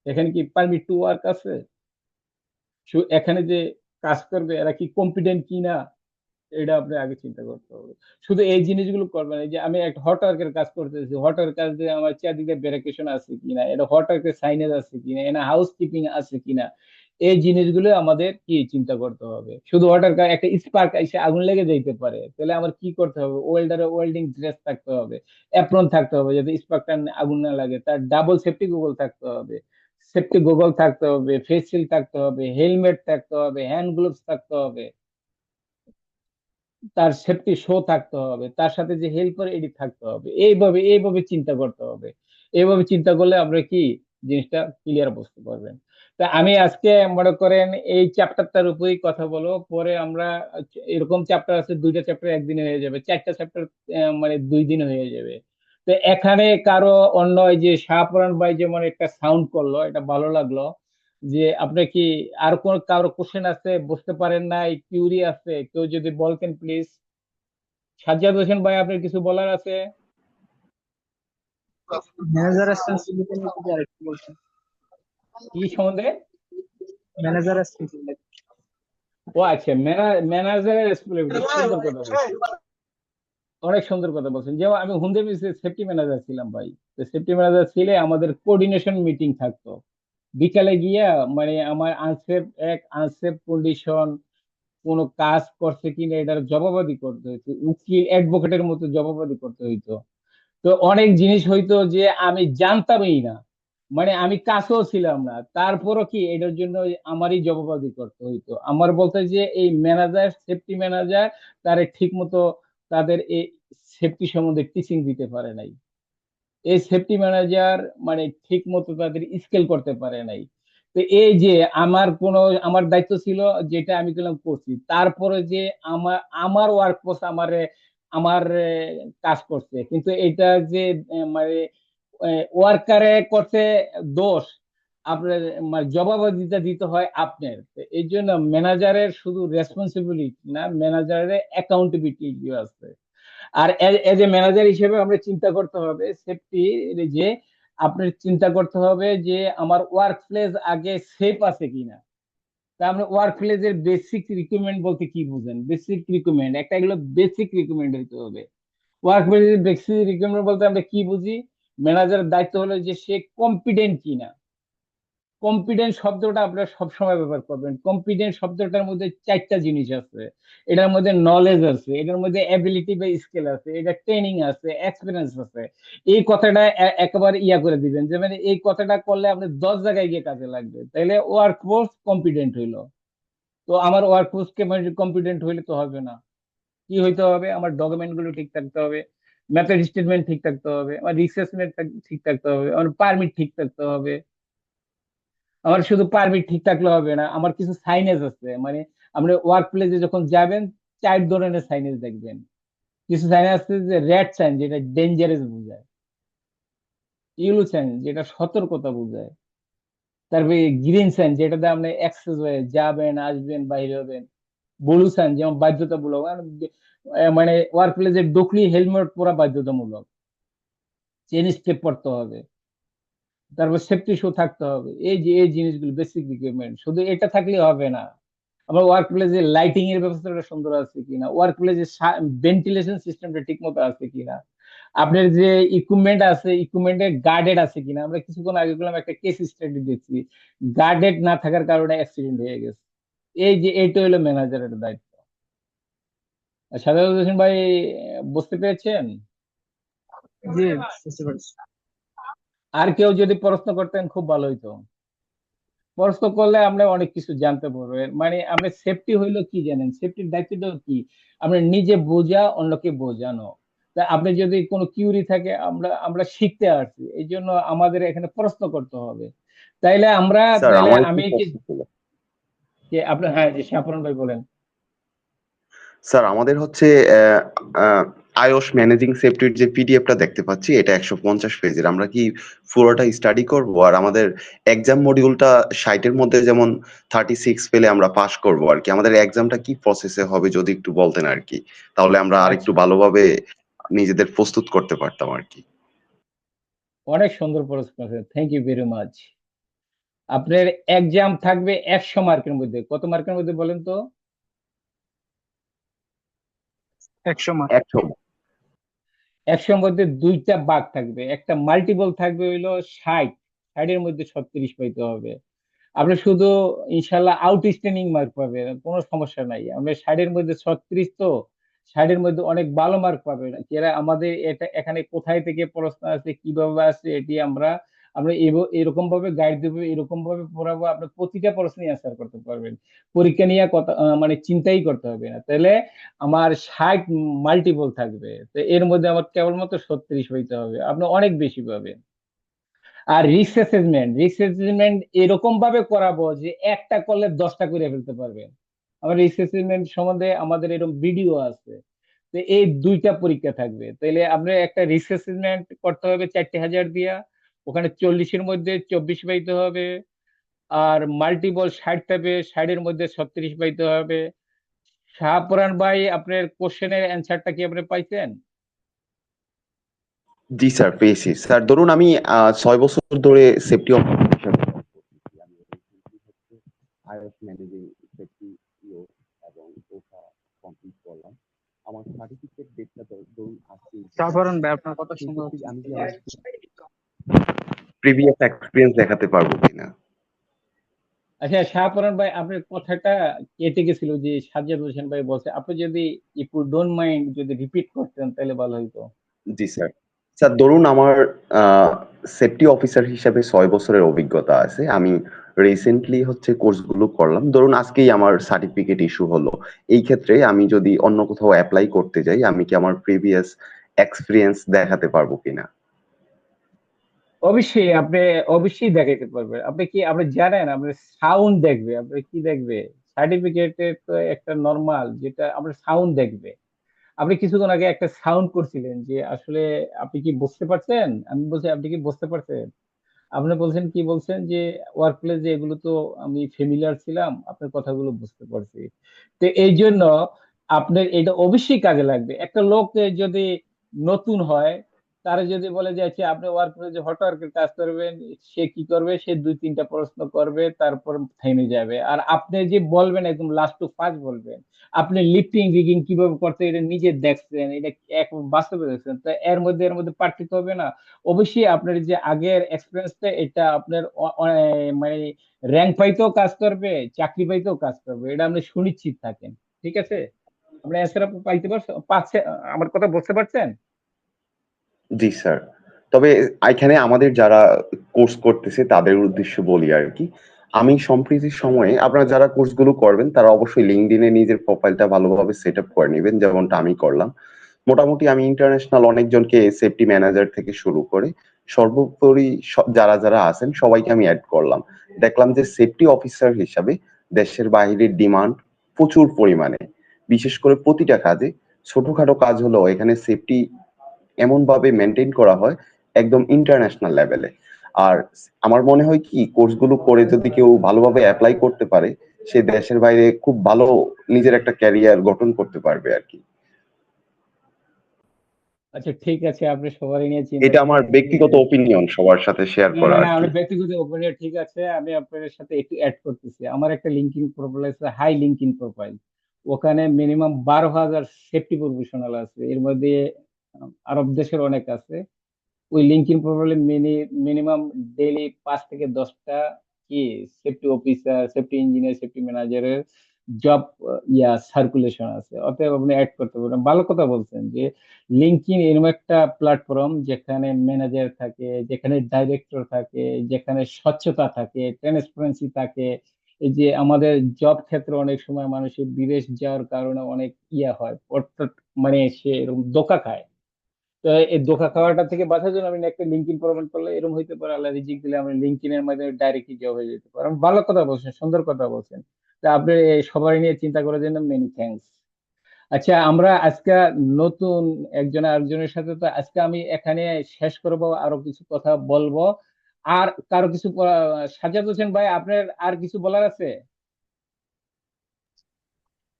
এখানে কি পারমিট টু ওয়ার্ক আছে, এখানে যে কাজ করবে এরা কি কম্পিটেন্ট কিনা, এটা আপনি আগে চিন্তা করতে হবে। শুধু এই জিনিসগুলো করবেন, এই যে আমি একটা হট ওয়ার্কের কাজ করতেছি, হট ওয়ার্ক কাজ দিয়ে আমার চারদিকে ব্যারিকেশন আছে কিনা, এটা হট ওয়ার্কের সাইনেজ আছে কিনা, এটা হাউস কিপিং আছে কিনা, এই জিনিসগুলো আমাদের কি চিন্তা করতে হবে। শুধু হট ওয়ার্ক, একটা স্পার্ক এসে আগুন লেগে যাইতে পারে, তাহলে আমার কি করতে হবে, ওয়েল্ডারের ওয়েল্ডিং ড্রেস থাকতে হবে, অ্যাপ্রন থাকতে হবে যাতে স্পার্কটা আগুন না লাগে, তার ডাবল সেফটি গুগল থাকতে হবে, সেফটি গুগল থাকতে হবে, ফেস শিল্ড থাকতে হবে, হেলমেট থাকতে হবে, হ্যান্ড গ্লোভস থাকতে হবে, তার সেফটি শো থাকতে হবে, তার সাথে যে হেল্পার এটি থাকতে হবে। এইভাবে এইভাবে চিন্তা করতে হবে। এইভাবে চিন্তা করলে আমরা কি জিনিসটা ক্লিয়ার বুঝতে পারবেন। তা আমি আজকে মনে করেন এই চ্যাপ্টারটার উপরেই কথা বলবো, পরে আমরা এরকম চ্যাপ্টার আছে, দুইটা চ্যাপ্টার একদিনে হয়ে যাবে, চারটা চ্যাপ্টার মানে 2 দিন হয়ে যাবে। তো এখানে কারো অন্য এই যে শাহপুরান ভাই যেমন একটা সাউন্ড করলো, এটা ভালো লাগলো। যে আপনি কি আর কোন কারো কোশ্চেন আছে, বুঝতে পারেন না, কিউরি আছে, কেউ যদি বলতেন প্লিজ। সাজ্জাদ হোসেন ভাই, আপনার কিছু বলার আছে? ম্যানেজার রেসপন্সিবিলিটি নিয়ে যদি আরেকটু বলছেন। কি সম্বন্ধে? Manager responsibility. ও আচ্ছা, ম্যানেজারের রেসপন্সিবিলিটি, সুন্দর কথা বলছেন, অনেক সুন্দর কথা বলছেন। যেমন আমি হুন্ডে সেফটি ম্যানেজার ছিলাম ভাই। তো সেফটি ম্যানেজার ছিলে আমাদের কোঅর্ডিনেশন মিটিং থাকতো বিকালে গিয়া, মানে আমার আনসেফ এক আনসেফ কন্ডিশন কোনো কাজ করছে কিনা এটার জবাবদি করতে হইতো, উকিল অ্যাডভোকেটের মতো জবাবদি করতে হইতো। তো অনেক জিনিস হইতো যে আমি জানতামই না, মানে আমি কাছেও ছিলাম না, তারপরও কি এটার জন্য আমারই জবাবদি করতে হইতো। আমার বলতে যে এই ম্যানেজার, সেফটি ম্যানেজার, তারা ঠিক মতো তাদের এই সেফটি সম্বন্ধে টিচিং দিতে পারে নাই। এই সেফটি ম্যানেজার মানে ঠিক মতো তাদের স্কেল করতে পারে নাই। তো এই যে আমার কোনো, আমার দায়িত্ব ছিল যেটা আমি করলাম করছি, তারপরে যে আমার আমার ওয়ার্ক ফোর্স আমার আমার কাজ করছে, কিন্তু এটা যে মানে ওয়ার্কারে করছে দোষ, আপনার মানে জবাবদিহিতা দিতে হয় আপনার। তো এই জন্য ম্যানেজারের শুধু রেসপন্সিবিলিটি না, ম্যানেজারের অ্যাকাউন্টেবিলিটি আছে। আর এজ এ ম্যানেজার হিসেবে আমরা চিন্তা করতে হবে সেফটি, যে আপনার চিন্তা করতে হবে যে আমার ওয়ার্ক প্লেস আগে সেফ আছে কিনা। তা আমরা ওয়ার্ক প্লেসের বেসিক রিকোয়ারমেন্ট বলতে কি বুঝেন? বেসিক রিকোয়ারমেন্ট একটা, এগুলো বেসিক রিকোয়ারমেন্ট হতে হবে। ওয়ার্ক প্লেসের বেসিক রিকোয়ারমেন্ট বলতে আমরা কি বুঝি? ম্যানেজারের দায়িত্ব হলো যে সে কম্পিটেন্ট কিনা। কম্পিটেন্ট শব্দটা আপনারা সবসময় ব্যবহার করবেন। কম্পিটেন্ট শব্দটার মধ্যে 4টা জিনিস আছে। এটার মধ্যে নলেজ আছে, এটার মধ্যে অ্যাবিলিটি বা স্কিল আছে, এটা ট্রেনিং আছে, এক্সপিরিয়েন্স আছে। এই কথাটা একেবারে ইয়া করে দিবেন যে মানে এই কথাটা করলে আপনি 10 জায়গায় গিয়ে কাজে লাগবে, তাইলে ওয়ার্ক ফোর্স কম্পিটেন্ট হইলো। তো আমার ওয়ার্ক ফোর্স কে কম্পিটেন্ট হইলে তো হবে না। কি হইতে হবে? আমার ডকুমেন্ট গুলো ঠিক থাকতে হবে, মেথড স্টেটমেন্ট ঠিক থাকতে হবে, আমার রিসেসমেন্ট ঠিক থাকতে হবে, আমার পারমিট ঠিক থাকতে হবে। আমার শুধু পারমিট ঠিক থাকলে হবে না, আমার কিছু সাইনেজ আছে, মানে আপনি ওয়ার্ক প্লেসে যখন যাবেন 4 ধরনের সাইনেজ দেখবেন। কিছু সাইন আছে যে রেড সাইন, যেটা ডেঞ্জারাস বোঝায়, ইয়েলো সাইন যেটা সতর্কতা বোঝায়, তারপরে গ্রিন সাইন যেটাতে আপনি অ্যাক্সেস হয়ে যাবেন, আসবেন, বাইরে হবেন, ব্লু সাইন যেমন বাধ্যতামূলক, মানে ওয়ার্ক প্লেসে ঢুকলি হেলমেট পরা বাধ্যতামূলক, চেন স্টেপ পড়তে হবে, তারপর সেফটি শু থাকতে হবে। এই যে এই জিনিসগুলো বেসিক রিকোয়ারমেন্ট, শুধু এটা থাকলে হবে না। আমার ওয়ার্ক প্লেসে লাইটিং এর ব্যবস্থাটা সুন্দর আছে কিনা, ওয়ার্ক প্লেসে ভেন্টিলেশন সিস্টেমটা ঠিক মতো আছে কিনা, আপনার যে ইকুইপমেন্ট আছে ইকুইপমেন্টের গার্ডেড আছে কিনা। আমরা কিছুক্ষণ আগে বললাম একটা কেস স্টাডি দেখছি, গার্ডেড না থাকার কারণে অ্যাক্সিডেন্ট হয়ে গেছে। এই যে এইটা হলো ম্যানেজারের দায়িত্ব। সাজাদ হোসেন ভাই, বুঝতে পেরেছেন? জি, বুঝতে পারছি। আর কেউ যদি প্রশ্ন করতেন খুব ভালো হইতো। প্রশ্ন করলে আমরা অনেক কিছু জানতে পারবো। মানে আমরা সেফটি হইলো কি জানেন, সেফটির দায়িত্বটা কি, আমরা নিজে বোঝা, অন্যকে বোঝানো। তা আপনি যদি কোনো কিউরি থাকে, আমরা আমরা শিখতে আসছি, এই জন্য আমাদের এখানে প্রশ্ন করতে হবে। তাইলে আমরা, স্যার তাইলে আমার একটু আমি কি, প্রশ্ন ছিল। যে আপনার, হ্যাঁ যে শাহপুরান ভাই বলেন। স্যার আমাদের হচ্ছে আইওস ম্যানেজিং সেফটির যে পিডিএফটা দেখতে পাচ্ছি, এটা 150 পেজের। আমরা কি পুরোটা স্টাডি করব? আর আমাদের এক্সাম মডিউলটা 60 এর মধ্যে যেমন 36 পেলে আমরা পাস করব আর কি। আমাদের এক্সামটা কি প্রসেসে হবে যদি একটু বলতেন আর কি, তাহলে আমরা আরেকটু আচ্ছা, ভালোভাবে নিজেদের প্রস্তুত করতে পারতাম আর কি। অনেক সুন্দর প্রশ্ন আছে, থ্যাংক ইউ ভেরি মাচ। আপনার এক্সাম থাকবে 100 মার্কের মধ্যে, কত মার্কের মধ্যে বলেন তো? 100 মার্ক। 100। 100 মধ্যে দুইটা ভাগ থাকবে, একটা মাল্টিপল থাকবে হইলো 60, 60-এর মধ্যে 36 পাইতে হবে। আপনি শুধু ইনশাল্লাহ আউটস্ট্যান্ডিং মার্ক পাবেন, কোনো সমস্যা নাই। আমরা 60-এর মধ্যে 36, তো 60-এর মধ্যে অনেক ভালো মার্ক পাবেন। এরা আমাদের এটা এখানে কোথায় থেকে প্রশ্ন আছে, কিভাবে আছে, এটি আমরা আমরা এরকম ভাবে গাইড দেবো, এরকম ভাবে পড়াবো, আপনি প্রতিটা প্রশ্নই অ্যান্সার করতে পারবেন। পরীক্ষা নিয়ে কথা মানে চিন্তাই করতে হবে না। তাহলে আমার 60 মাল্টিপল থাকবে, তো এর মধ্যে আমার কেবলমাত্র 36 হইতে হবে, আপনি অনেক বেশি পাবেন। আর রিস্ক অ্যাসেসমেন্ট এরকম ভাবে করাবো যে একটা করলে 10টা করে ফেলতে পারবেন। আমার রিস্ক অ্যাসেসমেন্ট সম্বন্ধে আমাদের এরকম ভিডিও আছে। তো এই দুইটা পরীক্ষা থাকবে, তাইলে আপনার একটা রিস্ক অ্যাসেসমেন্ট করতে হবে 4,000 দিয়া, ওখানে 40-এর মধ্যে 24 পাইতে হবে। আর মাল্টিপল 60 পাবে, 60-এর মধ্যে 36 পাইতে হবে। শাহপুরান ভাই, আপনার কোশ্চেনের অ্যান্সারটা কি আপনি পাইছেন? জি স্যার, পেয়েছি স্যার। ধরুন আমি 6 বছর ধরে সেফটি অফিসার হিসেবে কাজ করতেছি। আমি recently হচ্ছে iOS ম্যানেজিং সেফটি কোর্স এবং ওটা কমপ্লিট করলাম। আমার সার্টিফিকেট ডেটটা ধরুন আজকে শাহপুরান ভাই, আপনার কথা সেই শোনা ক্ষেত্রে যাচ্ছে আমি না। কি আমার প্রিভিয়াস এক্সপিরিয়েন্স দেখাতে পারবো কিনা? আচ্ছা শাহপুরান ভাই, আপনার কথাটা কেটে গেছিল, যে সাজ্জাদ হোসেন ভাই বলছে, আপনি যদি ইফ ইউ ডোন্ট মাইন্ড যদি রিপিট করতেন তাহলে ভালো হইতো। জি স্যার। স্যার ধরুন আমার সেফটি অফিসার হিসেবে 6 বছরের অভিজ্ঞতা আছে। আমি রিসেন্টলি হচ্ছে কোর্সগুলো করলাম। ধরুন আজকেই আমার সার্টিফিকেট ইস্যু হলো। এই ক্ষেত্রে আমি যদি অন্য কোথাও অ্যাপ্লাই করতে যাই, আমি কি আমার প্রিভিয়াস এক্সপিরিয়েন্স দেখাতে পারবো কিনা? অবশ্যই আপনি, অবশ্যই দেখাইতে পারবেন। আপনি কি আপনি জানেন, আপনি সাউন্ড দেখবে, আপনি কি দেখবে, সার্টিফিকেটে তো একটা নর্মাল যেটা আমরা সাউন্ড দেখবে। আপনি কিছুক্ষণ আগে একটা সাউন্ড করছিলেন যে আসলে আপনি কি বুঝতে পারছেন, আমি বলছি আপনি কি বুঝতে পারছেন। আপনি বলছেন, কি বলছেন যে ওয়ার্ক প্লেস যে এগুলো তো আমি ফেমিলিয়ার ছিলাম, আপনার কথাগুলো বুঝতে পারছি। তো এই জন্য আপনার এটা অবশ্যই কাজে লাগবে। একটা লোক যদি নতুন হয়, তারা যদি বলে যে আচ্ছা আপনি ওয়ার্ক প্লেসে হটওয়ার্কের কাজ করবেন, সে কি করবে, সে 2-3টা প্রশ্ন করবে, তারপর থেমে যাবে। আর আপনি যে বলবেন একদম লাস্ট টু ফার্স্ট বলবেন, আপনি লিফটিং রিগিং কিভাবে করতে এটা নিজে দেখছেন, এটা এক বাস্তবে দেখছেন, তো এর মধ্যে পার্থক্য হবে না? অবশ্যই আপনার যে আগের এক্সপিরিয়েন্সটা, এটা আপনার মানে র্যাঙ্ক পাইতেও কাজ করবে, চাকরি পাইতেও কাজ করবে, এটা আপনি সুনিশ্চিত থাকেন। ঠিক আছে, আপনি অ্যান্সার পাইতে পারছেন, আমার কথা বুঝতে পারছেন? জি স্যার। তবে এখানে আমাদের যারা কোর্স করতেছে তাদের উদ্দেশ্যে বলি আর কি। আমি সম্প্রতি সময়ে আপনারা যারা কোর্সগুলো করবেন তারা অবশ্যই লিঙ্কডইনে নিজের প্রোফাইলটা ভালোভাবে সেট আপ করে নেবেন, যেমনটা আমি করলাম। মোটামুটি আমি ইন্টারন্যাশনাল অনেকজনকে সেফটি ম্যানেজার থেকে শুরু করে সর্বোপরি যারা যারা আছেন সবাইকে আমি অ্যাড করলাম। দেখলাম যে সেফটি অফিসার হিসাবে দেশের বাইরের ডিমান্ড প্রচুর পরিমাণে। বিশেষ করে প্রতিটা কাজে, ছোটখাটো কাজ হলেও এখানে সেফটি এমন ভাবে মেনটেন করা হয় একদম ইন্টারন্যাশনাল লেভেলে। আর আমার মনে হয় কি কোর্সগুলো করে যদি কেউ ভালোভাবে অ্যাপ্লাই করতে পারে, সে দেশের বাইরে খুব ভালো নিজের একটা ক্যারিয়ার গঠন করতে পারবে আর কি। আচ্ছা ঠিক আছে, আপনি সবারই নিয়ে চিন্তা এটা আমার করতেছেন। ব্যক্তিগত ওপিনিয়ন সবার সাথে শেয়ার না করা না আর না, কি। আমি ব্যক্তিগত ওপিনিয়ন ঠিক আছে, আমি আপনার সাথে একটু অ্যাড করতেছি। আমার একটা লিঙ্কিং প্রোফাইল আছে, হাই লিঙ্কিং প্রোফাইল। ওখানে মিনিমাম 12,000 সেফটি প্রফেশনাল আছে, এর মধ্যে আরব দেশের অনেক আছে। ওই লিঙ্কডইন প্রোফাইলে মিনিমাম ডেইলি 5 থেকে 10টা কি safety officer, safety engineer, safety ম্যানেজারের জব সার্কুলেশন আছে। অতএব আপনি অ্যাড করতে পারেন। ভালো কথা বলছেন যে লিঙ্কডইন এরকম একটা প্ল্যাটফর্ম যেখানে ম্যানেজার থাকে, যেখানে ডাইরেক্টর থাকে, যেখানে স্বচ্ছতা থাকে, ট্রান্সপারেন্সি থাকে। এই যে আমাদের জব ক্ষেত্রে অনেক সময় মানুষের বিদেশ যাওয়ার কারণে অনেক হয়, অর্থাৎ মানে সে এরকম ধোঁকা খায়। তো এই ধোঁকা খাওয়াটা থেকে বাঁচার জন্য আপনি একটা লিঙ্কইন প্রোফাইল করলে এরকম হইতে পারে, আল্লাহ রিজিক দিলে আমরা লিঙ্কইনের মাধ্যমে ডাইরেক্টলি জব হয়ে যেতে পারে। ভালো কথা বলছেন, সুন্দর কথা বলছেন। তা আপনি এই সবাই নিয়ে চিন্তা করার জন্য মেনি থ্যাঙ্কস। আচ্ছা, আমরা আজকে নতুন একজন আরেকজনের সাথে তো আজকে আমি এখানে শেষ করব, আরো কিছু কথা বলবো। আর কারো কিছু সাজ্জাদ হোসেন ভাই, আপনার আর কিছু বলার আছে?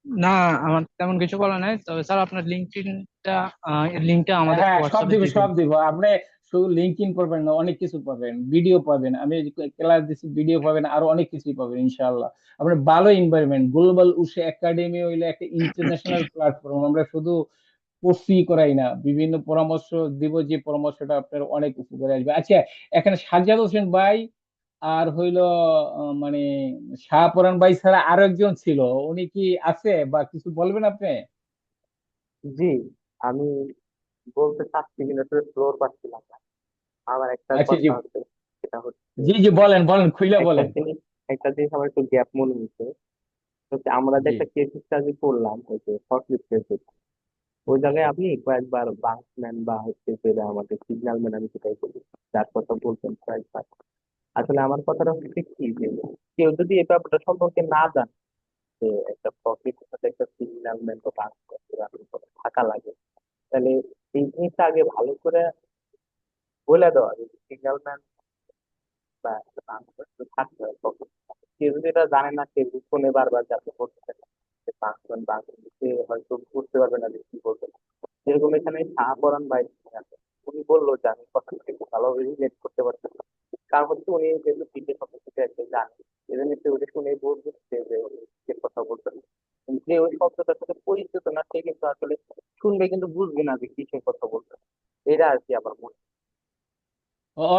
না, আমার তেমন কিছু বলা নাই, তবে স্যার আপনার লিঙ্কটা আমাদের হ্যাঁ, সব হোয়াটসঅ্যাপে দিব দিয়ে সব দিন। দিব। আপনি শুধু লিঙ্কইন পাবেন না, অনেক কিছু পাবেন, ভিডিও পাবেন, আমি ক্লাস দিচ্ছি ভিডিও পাবেন, আরো অনেক কিছুই পাবেন ইনশাআল্লাহ। আপনার ভালো এনভায়রনমেন্ট, গ্লোবাল উশে একাডেমি হইলে একটা ইন্টারন্যাশনাল প্ল্যাটফর্ম। আমরা শুধু কোর্সই করাই না, বিভিন্ন পরামর্শ দিব, যে পরামর্শটা আপনার অনেক উপকারে আসবে। আচ্ছা, এখানে সাজ্জাদ হোসেন ভাই আর হইলো মানে শাহপরান ভাই ছাড়া আরো একজন ছিল, উনি কি আছে বা কিছু বলবেন আপনি? জি, আমি বলতে চাচ্ছি কিন্তু আসলে ফ্লোর পাচ্ছিলাম না। আমার একটা আচ্ছা জি, কথা হচ্ছে, সেটা হচ্ছে জি জি বলেন বলেন, খুইলা একটা বলেন। জিনিস একটা জিনিস আমার একটু গ্যাপ মনে হচ্ছে। হচ্ছে আমরা যে জি। একটা কেস স্টাডি করলাম, ওই যে ফরক্লিফট কেস, ওই জায়গায় আপনি কয়েকবার বাঙ্কম্যান বা হচ্ছে যে আমাদের সিগন্যাল ম্যান, আমি সেটাই বলি, যার কথা বলছেন কয়েকবার। আসলে আমার কথাটা হচ্ছে কি যে কেউ যদি এই ব্যাপারটা সম্পর্কে না জানে যে একটা ফরক্লিফটের সাথে একটা সিগন্যাল ম্যান বা বাঙ্কম্যান থাকা লাগে, তাহলে এই জিনিসটা আগে ভালো করে বলে দেওয়া যে সিগন্যাল ম্যান বা একটা বাঙ্কম্যান থাকতে হয় তখন। কেউ যদি এটা জানে না, সে ফোনে বারবার যাতে করতে যে বাঙ্কম্যান বাঙ্কম্যান, সে হয়তো বুঝতে পারবে না যে কি বলবে। যেরকম এখানে শাহপরান ভাই আছে, উনি বললো যে আমি কথাটা একটু ভালোভাবে রিলেট করতে পারছি না। কারণ হচ্ছে উনি যেহেতু বিদেশ সম্পর্কে একটা জানে, এজন্য সে ওটা শুনে বুঝছে যে উনি যে কথা বলছেন। কিন্তু যে ওই শব্দটার সাথে পরিচিত না, সে কিন্তু আসলে শুনবে কিন্তু বুঝবে না যে কিসের কথা বলছেন। এটা আর কি আমার মনে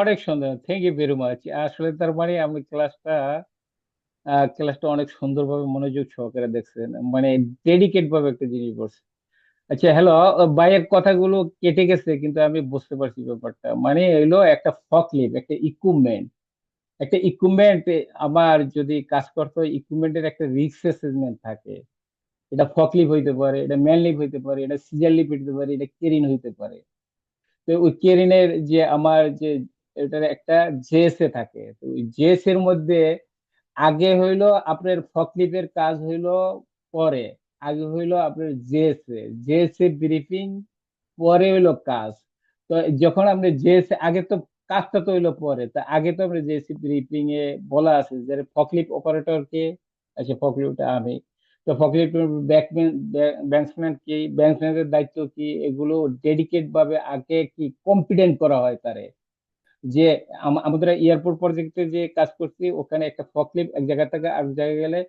অনেক সুন্দর, থ্যাংক ইউ ভেরি মাচ। আসলে তার মানে আমি ক্লাসটা অনেক সুন্দরভাবে মনোযোগ সহকারে দেখছেন, মানে ডেডিকেট ভাবে একটা জিনিস বলছে। আচ্ছা হ্যালো, ভাইয়ের কথাগুলো কেটে গেছে কিন্তু আমি বুঝতে পারছি ব্যাপারটা। মানে হইলো একটা ফকলিফট, একটা ইকুইপমেন্ট আমার যদি কাজ করতে হয়, ইকুইপমেন্টের একটা রিস্ক অ্যাসেসমেন্ট থাকে। এটা ফকলিফট হইতে পারে, এটা ম্যান লিফট হইতে পারে, এটা সিজার লিফট হইতে পারে, এটা কেরিন হইতে পারে। তো ওই কেরিনের যে আমার যে এটার একটা জেএসএ থাকে, তো ওই জেএস এর মধ্যে আগে হইলো আপনার ফকলিফের কাজ হইলো পরে, আগে হইলো আপনার জেএসএ ব্রিফিং, পরে হইলো কাজ। তো যখন আপনি জেএসএ আগে তো কাজটা তো হইলো পরে, তা আগে তো আপনি জেএসএ ব্রিফিং এ বলা আছে যে ফকলিফ অপারেটর কে। আচ্ছা, ফকলিফটা আমি, তো ফকলিফট ব্যাংকসম্যান কি, ব্যাংকসম্যানের দায়িত্ব কি, এগুলো ডেডিকেট ভাবে আগে কি কম্পিটেন্ট করা হয় তারে। যে আমাদের এয়ারপোর্ট প্রজেক্টে যে কাজ করছি, ওখানে একটা ফকলিফট এক জায়গা থেকে আরেক জায়গায় গেলে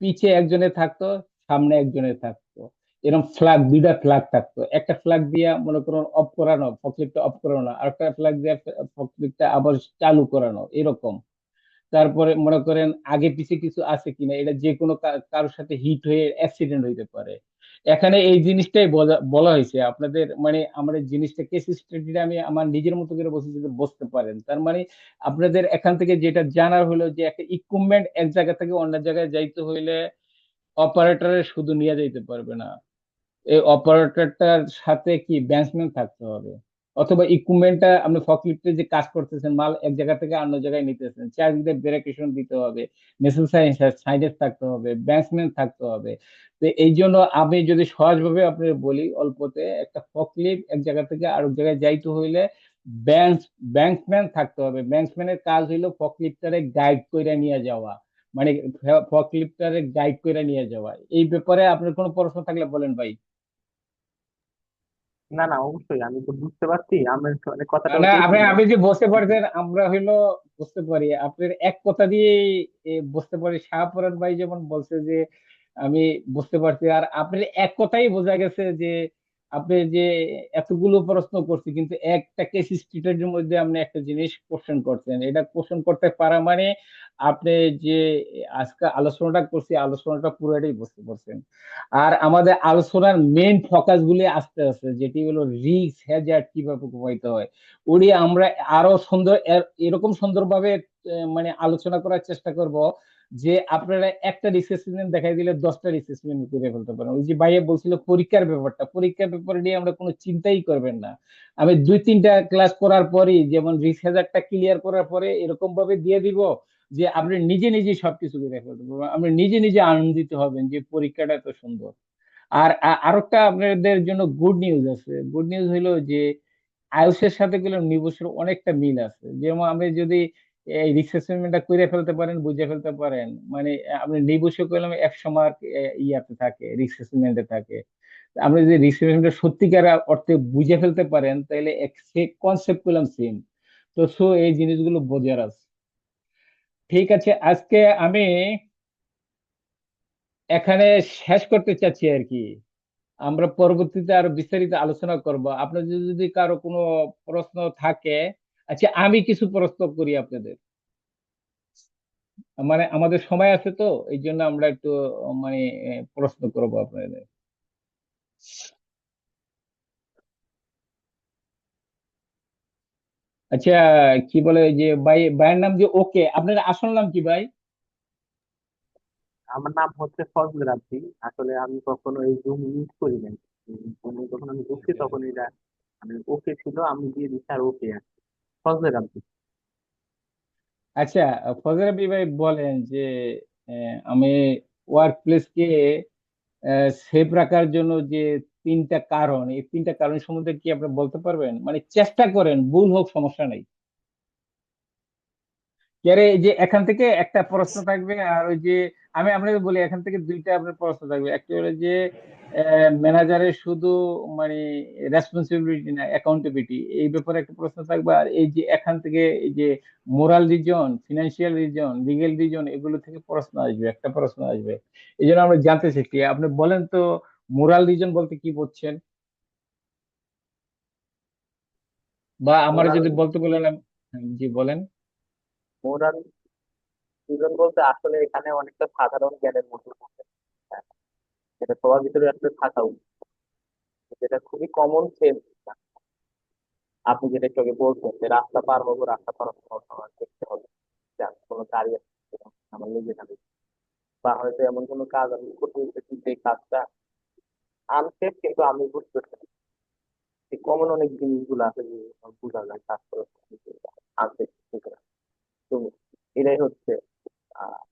পিছে একজনের থাকতো, সামনে একজনের থাকতো। এরকম ফ্ল্যাগ, দুইটা ফ্ল্যাগ থাকতো। একটা ফ্ল্যাগ দিয়া মনে করুন অফ করানো, ফকলিফটটা অফ করানো, আর একটা ফ্ল্যাগ দিয়ে ফকলিফটটা আবার চালু করানো, এরকম। তারপরে মনে করেন আগে পিছে কিছু আছে কিনা, এটা যে কোনো কারোর সাথে হিট হয়ে অ্যাক্সিডেন্ট হইতে পারে। এখানে এই জিনিসটাই বলা হয়েছে আপনাদের, মানে আমাদের জিনিসটা কেস স্টাডিটা আমি আমার নিজের মতো করে বসে যদি বুঝতে পারেন, তার মানে আপনাদের এখান থেকে যেটা জানার হলো যে একটা ইকুইপমেন্ট এক জায়গা থেকে অন্য জায়গায় যাইতে হইলে অপারেটরের শুধু নিয়ে যাইতে পারবে না, এই অপারেটরটার সাথে কি ব্যাটসম্যান থাকতে হবে। অথবা ইকুইপমেন্টটা আপনি ফকলিফটে যে কাজ করতেছেন, মাল এক জায়গা থেকে অন্য জায়গায় নিতেছেন, চারদিকে ব্রেকেশন দিতে হবে, নেসেসারি সাইডে থাকতে হবে, ব্যাটসম্যান থাকতে হবে। তো এই জন্য আমি যদি সহজভাবে আপনার বলি অল্পতে, একটা ফকলিফট এক জায়গা থেকে আরেক জায়গায় যাইতে হইলে ব্যাংক ব্যাংকম্যান থাকতে হবে। ব্যাংকম্যানের কাজ হইলো ফকলিফটারে গাইড করে নিয়ে যাওয়া, মানে ফকলিফটারে গাইড করে নিয়ে যাওয়া। এই ব্যাপারে আপনার কোনো প্রশ্ন থাকলে বলেন ভাই। না না, অবশ্যই আমি তো বুঝতে পারছি আমার মানে কথাটা না ওটাই আপনি ছিল। আপনি যে বুঝতে পারছেন আমরা হইলো বুঝতে পারি আপনার এক কথা দিয়ে বুঝতে পারি। শাহপুরান ভাই যেমন বলছে যে আমি বুঝতে পারছি, আর আপনার এক কথাই বোঝা গেছে যে আপনি যে এতগুলো প্রশ্ন করছি কিন্তু একটা কেস স্টুডেন্টের মধ্যে আপনি একটা জিনিস কোশ্চেন করছেন। এটা কোশ্চেন করতে পারা মানে আপনি যে আজকে আলোচনাটা করছি আলোচনাটা পুরোটাই বুঝতে পারছেন। আর আমাদের আলোচনার মেইন ফোকাস গুলি আসতে আছে, যেটি হলো রিস্ক হ্যাজার্ড কিভাবে কমাইতে হয়। ওটি আমরা আরো সুন্দর এরকম সুন্দরভাবে মানে আলোচনা করার চেষ্টা করব যে আপনারা একটা রিসেসমেন্ট দেখাই দিলে 10টা রিসেসমেন্ট করে ফেলতে পারেন। ওই যে ভাইয়া বলছিল পরীক্ষার ব্যাপারটা, পরীক্ষার ব্যাপারে নিয়ে আমরা কোনো চিন্তাই করবেন না। আমি 2-3টা ক্লাস করার পরই যেমন রিস্ক হ্যাজার্ডটা ক্লিয়ার করার পরে এরকম ভাবে দিয়ে দিব যে আপনি নিজে নিজে সবকিছু করে ফেলতে পারবেন, আপনি নিজে নিজে আনন্দিত হবেন যে পরীক্ষাটা এত সুন্দর। আর আরেকটা আপনাদের জন্য গুড নিউজ আছে। গুড নিউজ হলো যে আয়ুষের সাথে গেলে নিবসের অনেকটা মিল আছে। যেমন আপনি যদি এই রিসেসমেন্টটা করে ফেলতে পারেন, বুঝে ফেলতে পারেন, মানে আপনি নিবসে করলাম 100 মার্ক ইয়াতে থাকে, রিসেসমেন্টে থাকে। আপনি যদি রিসেসমেন্টটা সত্যিকার অর্থে বুঝে ফেলতে পারেন তাহলে সে কনসেপ্ট করলাম সেম। তো সো এই জিনিসগুলো বোঝার আছে। ঠিক আছে, আজকে আমি এখানে শেষ করতে চাচ্ছি আর কি। আমরা পরবর্তীতে আরো বিস্তারিত আলোচনা করব। আপনাদের যদি কারো কোনো প্রশ্ন থাকে, আচ্ছা আমি কিছু প্রশ্ন করি আপনাদের, মানে আমাদের সময় আছে তো এই জন্য আমরা একটু মানে প্রশ্ন করব আপনাদের। আচ্ছা, কি বলে যে ভাই, ভাইয়ের নাম যে ওকে, আপনার আসল নাম কি ভাই? আমার নাম হচ্ছে ফজলে রাব্বি। আসলে আমি কখনো এই জুম ইউজ করি নাই। জুমে যখন আমি ঢুকছি তখন এটা মানে ওকে ছিল, আমি দিয়ে দিচ্ছি আর ওকে আছে। ফজলে রাব্বি। আচ্ছা, ফজল রাব্বি ভাই বলেন যে আমি ওয়ার্ক প্লেসকে সেফ রাখার জন্য যে 3টা কারণ, এই 3টা কারণ সম্বন্ধে কি আপনি বলতে পারবেন? মানে চেষ্টা করেন, ভুল হোক সমস্যা নেই। আরে এই যে এখান থেকে একটা প্রশ্ন থাকবে, আর ওই যে আমি আপনাকে বলি এখান থেকে 2টা আপনার প্রশ্ন থাকবে। একটা হলো যে ম্যানেজারের শুধু মানে রেসপন্সিবিলিটি না, অ্যাকাউন্টেবিলিটি, এই ব্যাপারে একটা প্রশ্ন থাকবে। আর এই যে এখান থেকে এই যে moral reason, financial reason, legal reason, এগুলো থেকে প্রশ্ন আসবে, একটা প্রশ্ন আসবে। এই জন্য আমরা জানতে চাইছি আপনি বলেন তো মোরাল রিজন বলতে কি বুঝছেন, বা আমার মোরাল যদি বলতে বলেন হ্যাঁ, জি বলেন। মোরাল রিজন বলতে আসলে এখানে অনেকটা সাধারণ জ্ঞানের মতো থাকে। হ্যাঁ, এটা সবার ভিতরে আসলে থাকা উচিত। যেটা খুবই কমন সেন্স। আপনি যেটা একটু আগে বলছেন যে রাস্তা পার হবো, রাস্তা পার হওয়ার সময় দেখতে হবে যে আমি কোনো গাড়ি আছে কিনা, আমার নিজে না, বা হয়তো এমন কোনো কাজ আমি করতে চাইছি যে কাজটা আনসেফ কিন্তু আমি বুঝতে পারছি। এই কমন অনেক জিনিসগুলো আছে যে বোঝা যায় কাজ করে আনসেফ। তো এটাই হচ্ছে আহ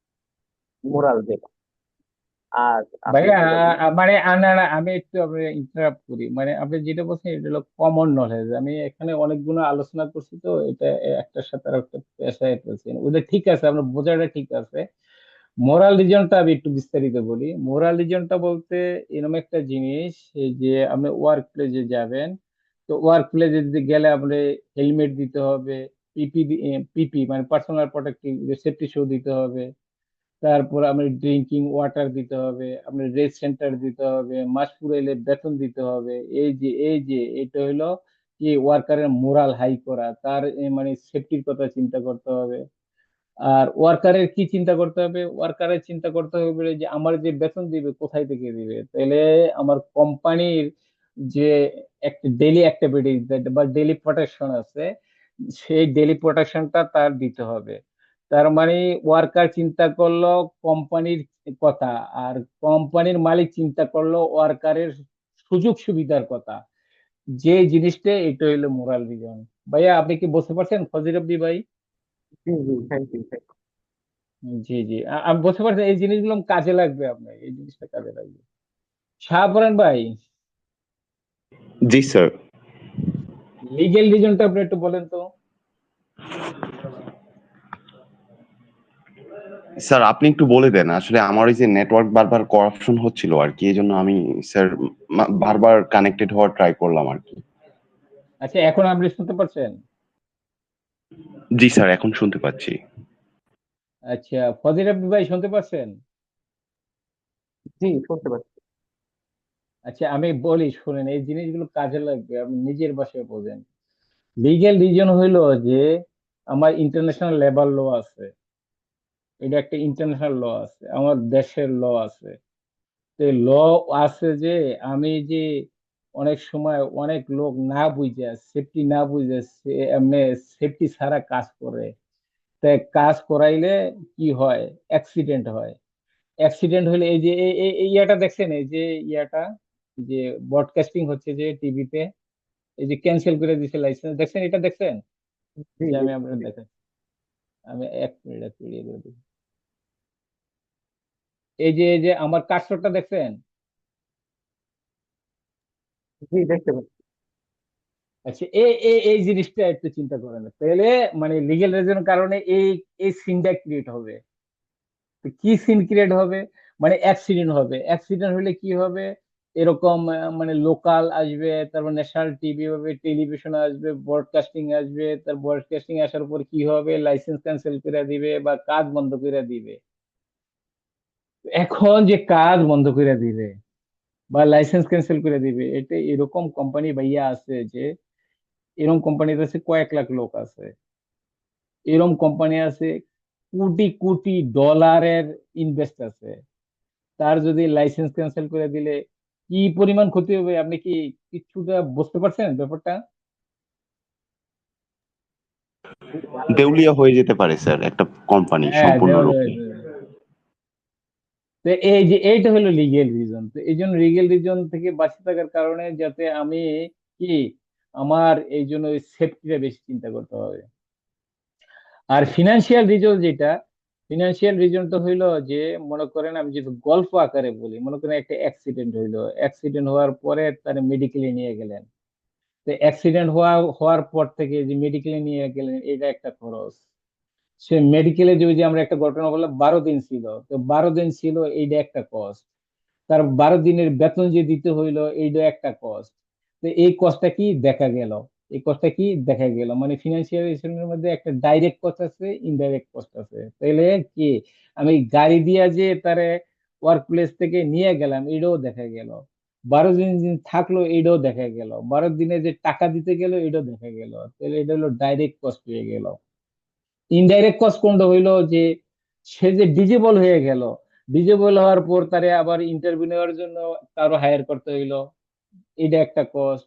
মোরাল যেটা। আর আপনি ভাইয়া যেটা মানে না না, আমি একটু ইন্টারাপ্ট করি। মানে আপনি যেটা বলছেন এটা হলো কমন নলেজ, আমি এখানে অনেকগুলো আলোচনা করছি তো এটা একটার সাথে আর একটা পেশায় ফেলছি ওদের। ঠিক আছে, আপনার বোঝাটা ঠিক আছে। মোরাল রিজনটা আমি একটু বিস্তারিত বলি। মোরাল রিজনটা বলতে এরকম একটা জিনিস, এই যে আপনি ওয়ার্ক প্লেসে যাবেন, তো ওয়ার্ক প্লেসে গেলে আপনি হেলমেট দিতে হবে, পিপি, পিপি মানে পার্সোনাল প্রোটেক্টিভ সেফটি শু দিতে হবে। তারপর আপনার ড্রিঙ্কিং ওয়াটার দিতে হবে, আপনার রেস্ট সেন্টার দিতে হবে, মাস ফুরাইলে বেতন দিতে হবে। এই যে এটা হলো কি ওয়ার্কারের মোরাল হাই করা, তার মানে সেফটির কথা চিন্তা করতে হবে। আর ওয়ার্কারের কি চিন্তা করতে হবে? ওয়ার্কারের চিন্তা করতে হবে বলে যে আমার যে বেতন দিবে কোথায় থেকে দিবে, তাহলে আমার কোম্পানির যে একটা ডেইলি অ্যাক্টিভিটি বা ডেইলি প্রোটেকশন আছে, সেই ডেইলি প্রোটেকশনটা তার দিতে হবে। তার মানে ওয়ার্কার চিন্তা করলো কোম্পানির কথা, আর কোম্পানির মালিক চিন্তা করলো ওয়ার্কারের সুযোগ সুবিধার কথা। যে জিনিসটা এটা হইলো মোরাল রিজন। ভাইয়া আপনি কি বুঝতে পারছেন ফজিরব্দি ভাই? জি জি, থ্যাংক ইউ। জি জি, আমি বুঝতে পারছি এই জিনিসগুলো কাজে লাগবে, আপনার এই জিনিসটা কাজে লাগবে। শাহপরান ভাই, জি স্যার। লিগেল রিজনটা আপনি একটু বলেন তো। স্যার আপনি একটু বলে দেন আসলে আমার ওই যে নেটওয়ার্ক বারবার করাপশন হচ্ছিল আর কি, এই জন্য আমি স্যার বারবার কানেক্টেড হওয়ার ট্রাই করলাম আর কি। আচ্ছা, এখন আপনি শুনতে পাচ্ছেন? জি স্যার, এখন শুনতে পাচ্ছি। আচ্ছা, ফজির রাব্বি ভাই শুনতে পাচ্ছেন? জি, শুনতে পাচ্ছি। আচ্ছা, আমি বলি শুনেন, এই জিনিসগুলো কাজে লাগবে, আপনি নিজের ভাষায় বোঝেন। লিগ্যাল রিজন হইলো যে আমার ইন্টারন্যাশনাল লেবার ল আছে, এটা একটা ইন্টারন্যাশনাল ল আছে, আমার দেশের ল আছে। তো ল আছে যে আমি যে অনেক সময় অনেক লোক না বুঝে, সেফটি না বুঝে এমনি সেফটি ছাড়া কাজ করে। তাই কাজ করাইলে কি হয়? অ্যাক্সিডেন্ট হয়। অ্যাক্সিডেন্ট হলে এই যে এই ইয়াটা দেখছেন, এই যে ইয়াটা, যে ব্রডকাস্টিং হচ্ছে যে টিভিতে, এই যে ক্যান্সেল করে দিছে লাইসেন্স, দেখছেন? এটা দেখছেন? জি যে আমি দেখছি। আপনার দেখেন, আমি এক মিনিট ক্লিয়ার করে দিই। এই যে আমার কার্সরটা দেখছেন? জি, দেখতে পাচ্ছি। আচ্ছা, এই জিনিসটা একটু চিন্তা করেন, তাহলে মানে লিগেল রিজন কারণে এই এই সিনটা ক্রিয়েট হবে। তো কি সিন ক্রিয়েট হবে? মানে অ্যাক্সিডেন্ট হবে। অ্যাক্সিডেন্ট হলে কি হবে? এরকম মানে লোকাল আসবে, তারপর ন্যাশনাল টিভি হবে, টেলিভিশন আসবে, ব্রডকাস্টিং আসবে। তার ব্রডকাস্টিং আসার পর কি হবে? লাইসেন্স ক্যান্সেল করে দিবে বা কাজ বন্ধ করে দিবে। এখন যে কাজ বন্ধ করে দিবে বা লাইসেন্স ক্যান্সেল করে দিবে, এটা এরকম কোম্পানি ভাইয়া আছে যে, এরকম কোম্পানিতে আছে কয়েক লাখ লোক আছে, এরকম কোম্পানি আছে কোটি কোটি ডলারের ইনভেস্ট আছে। তার যদি লাইসেন্স ক্যান্সেল করে দিলে কি পরিমাণ ক্ষতি হবে, আপনি কি কিছুটা বুঝতে পারছেন ব্যাপারটা? জি, আসলে দেউলিয়া হয়ে যেতে পারে স্যার একটা কোম্পানি হ্যাঁ, দেওয়াল সম্পূর্ণরূপে। হয়ে যাবে। তো এই যে এইটা হলো লিগেল রিজন। তো এই জন্য লিগেল রিজন থেকে বাঁচে থাকার কারণে যাতে আমি কি, আমার এই জন্য সেফটিটা বেশি চিন্তা করতে হবে। আর ফিনান্সিয়াল রিজন যেটা, ফিনান্সিয়াল রিজনটা হইলো যে, মনে করেন আমি যদি গল্প আকারে বলি, মনে করেন একটা অ্যাক্সিডেন্ট হইলো, অ্যাক্সিডেন্ট হওয়ার পরে তার মেডিকেলে নিয়ে গেলেন। তো অ্যাক্সিডেন্ট হওয়ার পর থেকে যে মেডিকেলে নিয়ে গেলেন, এটা একটা খরচ। সে মেডিকেলে যে, ওই যে আমরা একটা ঘটনা বললাম, 12 দিন ছিল, তো 12 দিন ছিল, এইটা একটা কস্ট। তার 12 দিনের বেতন যে দিতে হইলো, এইটা একটা কস্ট। তো এই কস্টটা কি দেখা গেল, এই কস্টটা কি দেখা গেল, মানে ফিনান্সিয়াল রিলেশনের মধ্যে একটা ডাইরেক্ট কস্ট আছে, ইনডাইরেক্ট কস্ট আছে। তাইলে কি, আমি গাড়ি দিয়া যে তারে ওয়ার্ক প্লেস থেকে নিয়ে গেলাম, এটাও দেখা গেল। 12 দিন দিন থাকলো, এটাও দেখা গেল। 12 দিনে যে টাকা দিতে গেল, এটাও দেখা গেল। তাহলে এটা হলো ডাইরেক্ট কস্ট হয়ে গেল। ইনডাইরেক্ট কস্ট কোনটা হইলো যে, সে যে ডিজেবল হয়ে গেল, ডিজেবল হওয়ার পর তারে আবার ইন্টারভিউ নেওয়ার জন্য কারো হায়ার করতে হইলো, এটা একটা কস্ট।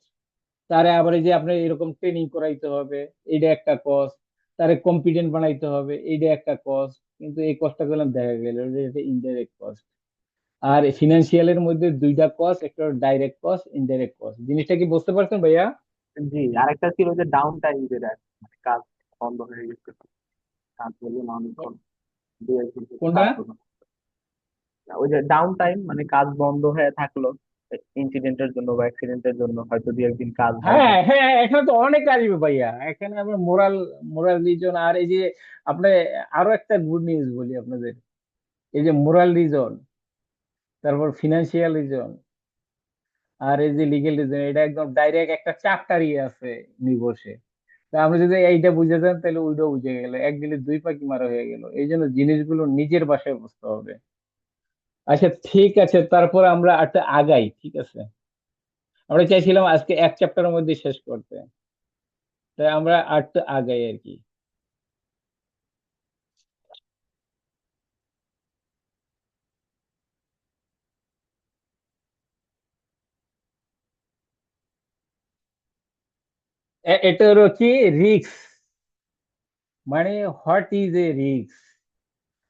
তারে আবার এই যে আপনার এরকম ট্রেনিং করাইতে হবে, এটা একটা কস্ট। তারে কম্পিটেন্ট বানাইতে হবে, এটা একটা কস্ট। কিন্তু এই কস্টটা করলাম দেখা গেল যে এটা ইনডাইরেক্ট কস্ট। আর ফিনান্সিয়ালের মধ্যে দুইটা কস্ট, একটা ডাইরেক্ট কস্ট, ইনডাইরেক্ট কস্ট। জিনিসটা কি বুঝতে পারছেন ভাইয়া? জি, আরেকটা ছিল যে ডাউন টাইম, যেটা মানে কাজ বন্ধ হয়ে গেছে, কাজ বললো না অনেকক্ষণ, দু একদিন থেকে কোনটা? কাজ হলো না। ওই যে ডাউন টাইম মানে কাজ বন্ধ হয়ে থাকলো ইনসিডেন্টের জন্য বা অ্যাক্সিডেন্টের জন্য, হয়তো দু একদিন কাজ বন্ধ। হ্যাঁ হ্যাঁ, এখানে তো অনেক আসবে ভাইয়া, এখানে আমরা মোরাল, মোরাল রিজন। আর এই যে আপনি, আরো একটা গুড নিউজ বলি আপনাদের, এই যে মোরাল রিজন, তারপর ফিনান্সিয়াল রিজন, আর এই যে লিগেল রিজন, এটা একদম ডাইরেক্ট একটা চ্যাপ্টারই আছে নির্ভরশে। তা আমরা যদি এইটা বুঝে যান, তাহলে ওইটাও বুঝে গেল, এক দিলে দুই পাখি মারা হয়ে গেল। এই জন্য জিনিসগুলো নিজের ভাষায় বুঝতে হবে। আচ্ছা ঠিক আছে, তারপর আমরা একটা আগাই, ঠিক আছে? আমরা চাইছিলাম আজকে এক চ্যাপ্টারের মধ্যে শেষ করতে, তাই আমরা আটটা আগাই আর কি। এটা হলো কি, রিক্স, মানে হোয়াট ইজ এ রিক্স।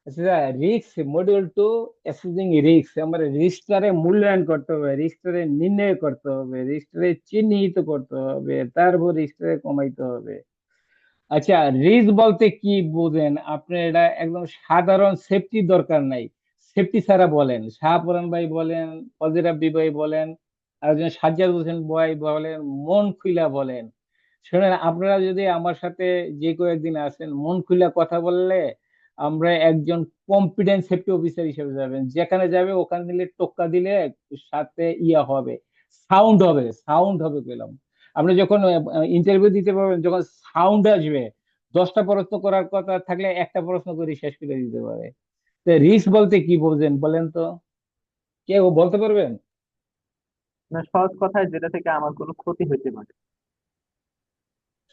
আচ্ছা, রিক্স মডিউল টু, অ্যাসেসিং রিক্স। আমরা রিস্কটারে মূল্যায়ন করতে হবে, রিস্কটারে নির্ণয় করতে হবে, রিস্কটারে চিহ্নিত করতে হবে, তারপর রিস্কটারে কমাইতে হবে। আচ্ছা, রিস্ক বলতে কি বোঝেন আপনি? এটা একদম সাধারণ, সেফটি দরকার নাই। সেফটি ছাড়া বলেন, শাহপুরান ভাই বলেন, ফজর রাব্বি ভাই বলেন, আর একজন সাজ্জাদ হোসেন ভাই বলেন, মন খুইলা বলেন। শুনেন, আপনারা যদি আমার সাথে যে কয়েকদিন আছেন, মন খুইলা কথা বললে আমরা একজন কম্পিটেন্ট সেফটি অফিসার হিসেবে যাবেন, যেখানে যাবে ওখানে দিলে টোক্কা দিলে সাথে ইয়া হবে, সাউন্ড হবে পেলাম। আপনি যখন ইন্টারভিউ দিতে পারবেন, যখন সাউন্ড আসবে, 10টা প্রশ্ন করার কথা থাকলে একটা প্রশ্ন করে শেষ করে দিতে পারে। তো রিস্ক বলতে কি বোঝেন বলেন তো, কেউ বলতে পারবেন? না, সহজ কথায় যেটা থেকে আমার কোনো ক্ষতি হইতে পারে।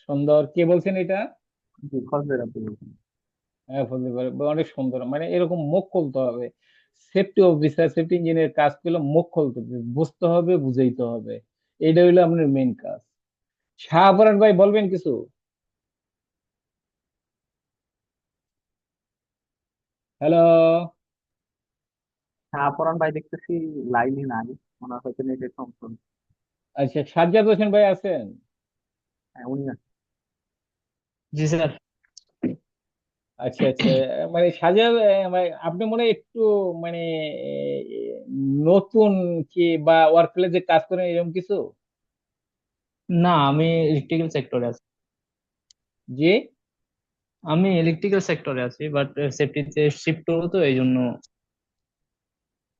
সুন্দর, কে বলছেন এটা? জি, ফজলের আপনি বলছেন। হ্যাঁ, বলতে পারে, অনেক সুন্দর, মানে এরকম মুখ খুলতে হবে। সেফটি অফিসার, সেফটি ইঞ্জিনিয়ার কাজ করলে মুখ খুলতে হবে, বুঝতে হবে, বুঝাইতে হবে। এটা হইলো আপনার মেইন কাজ। শাহপরান ভাই বলবেন কিছু? হ্যালো। হ্যাঁ, পরান ভাই দেখতেছি লাইনই নাই, ওনার হয়তো নেটের সমস্যা। আচ্ছা, সাজ্জাদ হোসেন ভাই আছেন? হ্যাঁ, উনি আছে। জি স্যার। আচ্ছা আচ্ছা, মানে সাজ্জাদ ভাই আপনি মনে হয় একটু মানে নতুন কি, বা ওয়ার্ক প্লেসে কাজ করেন এরকম কিছু? না, আমি ইলেকট্রিক্যাল সেক্টরে আছি। জি। আমি ইলেকট্রিক্যাল সেক্টরে আছি, বাট সেফটিতে শিফট করবো তো এই জন্য।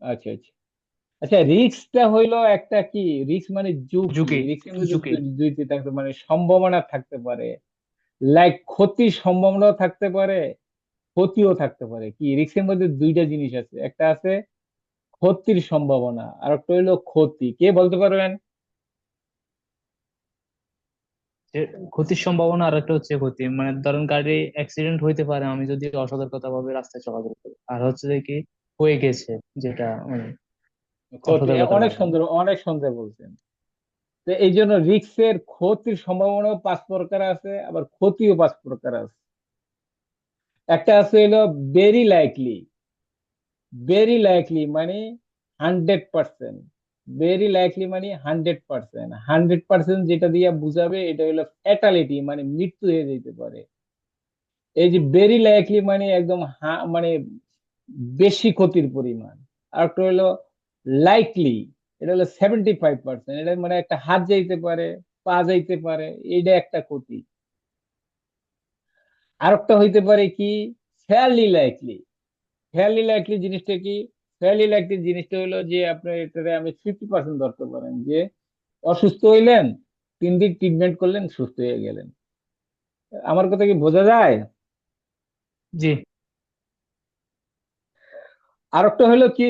আচ্ছা আচ্ছা। আচ্ছা, রিস্কটা হইলো একটা কি, রিস্ক মানে ঝুঁকি, ঝুঁকি। রিস্কের মধ্যে ঝুঁকি। দুইটি থাকতে মানে সম্ভাবনা থাকতে পারে, লাইক ক্ষতির সম্ভাবনাও থাকতে পারে, ক্ষতিও থাকতে পারে। কি, রিস্কের মধ্যে দুইটা জিনিস আছে, একটা আছে ক্ষতির সম্ভাবনা আর একটা হইলো ক্ষতি, কে বলতে পারবেন? যে ক্ষতির সম্ভাবনা আর একটা হচ্ছে ক্ষতি, মানে ধরেন গাড়ি অ্যাক্সিডেন্ট হইতে পারে আমি যদি অসতর্কতা ভাবে রাস্তায় চলাচল করি, আর হচ্ছে যে কি হয়ে গেছে, যেটা মানে ক্ষতি, অসতর্কতার অনেক কারণে। সুন্দর, অনেক সুন্দর বলছেন। তো এই জন্য রিস্কের ক্ষতির সম্ভাবনাও 5 প্রকার আছে, আবার ক্ষতিও 5 প্রকার আছে। একটা আছে হইলো ভেরি লাইকলি, মানে 100%। ভেরি লাইকলি মানে 100%, 100% যেটা দিয়ে বুঝাবে এটা হলো ফ্যাটালিটি, মানে মৃত্যু হয়ে যেতে পারে। এই যে ভেরি লাইকলি মানে একদম মানে বেশি ক্ষতির পরিমাণ। আর একটা হলো লাইকলি, এটা হলো 75%, এটা মানে একটা হাত যাইতে পারে, পা যাইতে পারে, এটা একটা ক্ষতি। আর একটা হইতে পারে কি, ফেয়ারলি লাইকলি। ফেয়ারলি লাইকলি জিনিসটা কি? ফেয়ারলি লাইকলি জিনিসটা হলো যে আপনার এটাতে আমি 50% ধরতে পারেন যে অসুস্থ হইলেন, 3 দিন ট্রিটমেন্ট করলেন, সুস্থ হয়ে গেলেন। আমার কথা কি বোঝা যায়? জি। আর একটা হলো কি,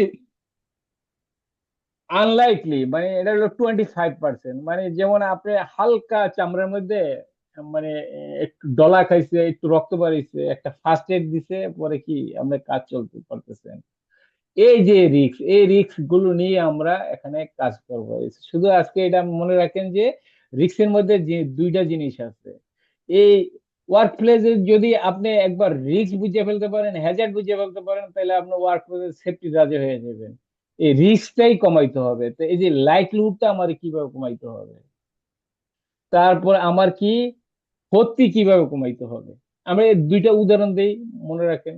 আনলাইকলি, মানে এটা হলো 25%, মানে যেমন আপনি হালকা চামড়ার মধ্যে মানে একটু ডলা খাইছে, একটু রক্ত বাড়িছে, একটা ফার্স্ট এড দিছে, পরে কি আমরা কাজ চলতে পারতেছেন। এই যে রিস্ক, এই রিস্ক গুলো নিয়ে আমরা এখানে কাজ করবো। শুধু আজকে এটা মনে রাখেন যে রিস্কের মধ্যে যে দুইটা জিনিস আছে। এই ওয়ার্ক প্লেসে যদি আপনি একবার রিস্ক বুঝে ফেলতে পারেন, হ্যাজার্ড বুঝে ফেলতে পারেন, তাহলে আপনার ওয়ার্ক প্লেসে সেফটি রাজে হয়ে যাবেন। এই রিস্কটাই কমাইতে হবে। তো এই যে লাইভলিহুডটা আমার কিভাবে কমাইতে হবে, তারপর আমার কি ক্ষতি কিভাবে কমাইতে হবে, আমরা এই দুইটা উদাহরণ দেই, মনে রাখেন।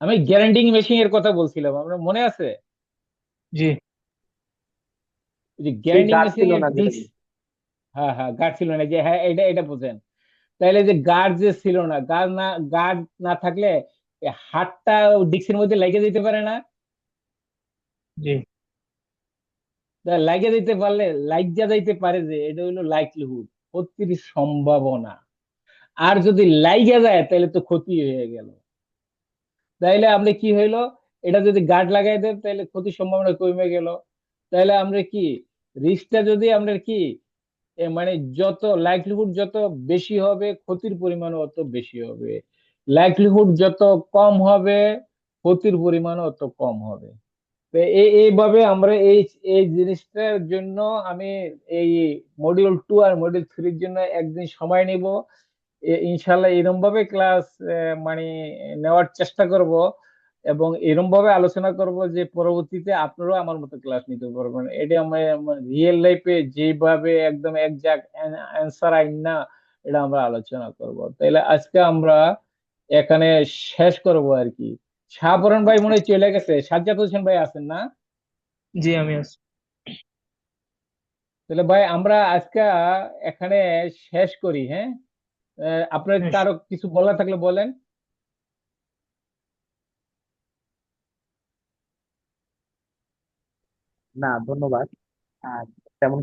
আমি গ্যারান্টিং মেশিন এর কথা বলছিলাম, আপনার মনে আছে? জি। ওই যে সেই গ্যারান্টিং গার্ড মেশিন ছিল এর না যেটা রিস্ক। দিয়ে। হ্যাঁ হ্যাঁ, গার্ড ছিল না, যে হ্যাঁ এটা বোঝেন। তাইলে যে গার্ড যে ছিল না, গার্ড না থাকলে এই হাতটা ডিস্কের মধ্যে লেগে যেতে পারে না? জি। লাগে যেতে পারলে, লাইগা যাইতে পারে, যে এটা হলো লাইকলিহুড, ক্ষতির সম্ভাবনা। আর যদি লাইগা যায় তাহলে তো ক্ষতি হয়ে গেল। তাইলে আমরা কি হইলো, এটা যদি গার্ড লাগাই দেন তাহলে ক্ষতির সম্ভাবনা কমে গেল। তাহলে আমরা কি, রিস্কটা যদি আমরা কি মানে যত লাইকলিহুড যত বেশি হবে, ক্ষতির পরিমাণ অত বেশি হবে। লাইকলিহুড যত কম হবে, ক্ষতির পরিমাণ অত কম হবে। তো এইভাবে আমরা এই এই জিনিসটার জন্য আমি এই মডিউল 2 আর মডিউল 3-র জন্য একদিন সময় নিব। ইনশাল্লাহ এরকম ভাবে ক্লাস মানে নেওয়ার চেষ্টা করব, এবং এরকম ভাবে আলোচনা করব যে পরবর্তীতে আপনারাও আমার মতো ক্লাস নিতে পারবেন। এটা আমরা রিয়েল লাইফে যেভাবে একদম একজ্যাক্ট অ্যান্সার আইন না, এটা আমরা আলোচনা করব। তাইলে আজকে আমরা এখানে শেষ করব আর কি। শাহপরান ভাই মনে হয় চলে গেছে, সাজ্জাদ হোসেন ভাই আছেন না? জি, আমি আছি। তাহলে ভাই আমরা আজকে এখানে শেষ করি, হ্যাঁ? আপনার হ্যাঁ, কারো কিছু বলা থাকলে বলেন। না, ধন্যবাদ। আর তেমন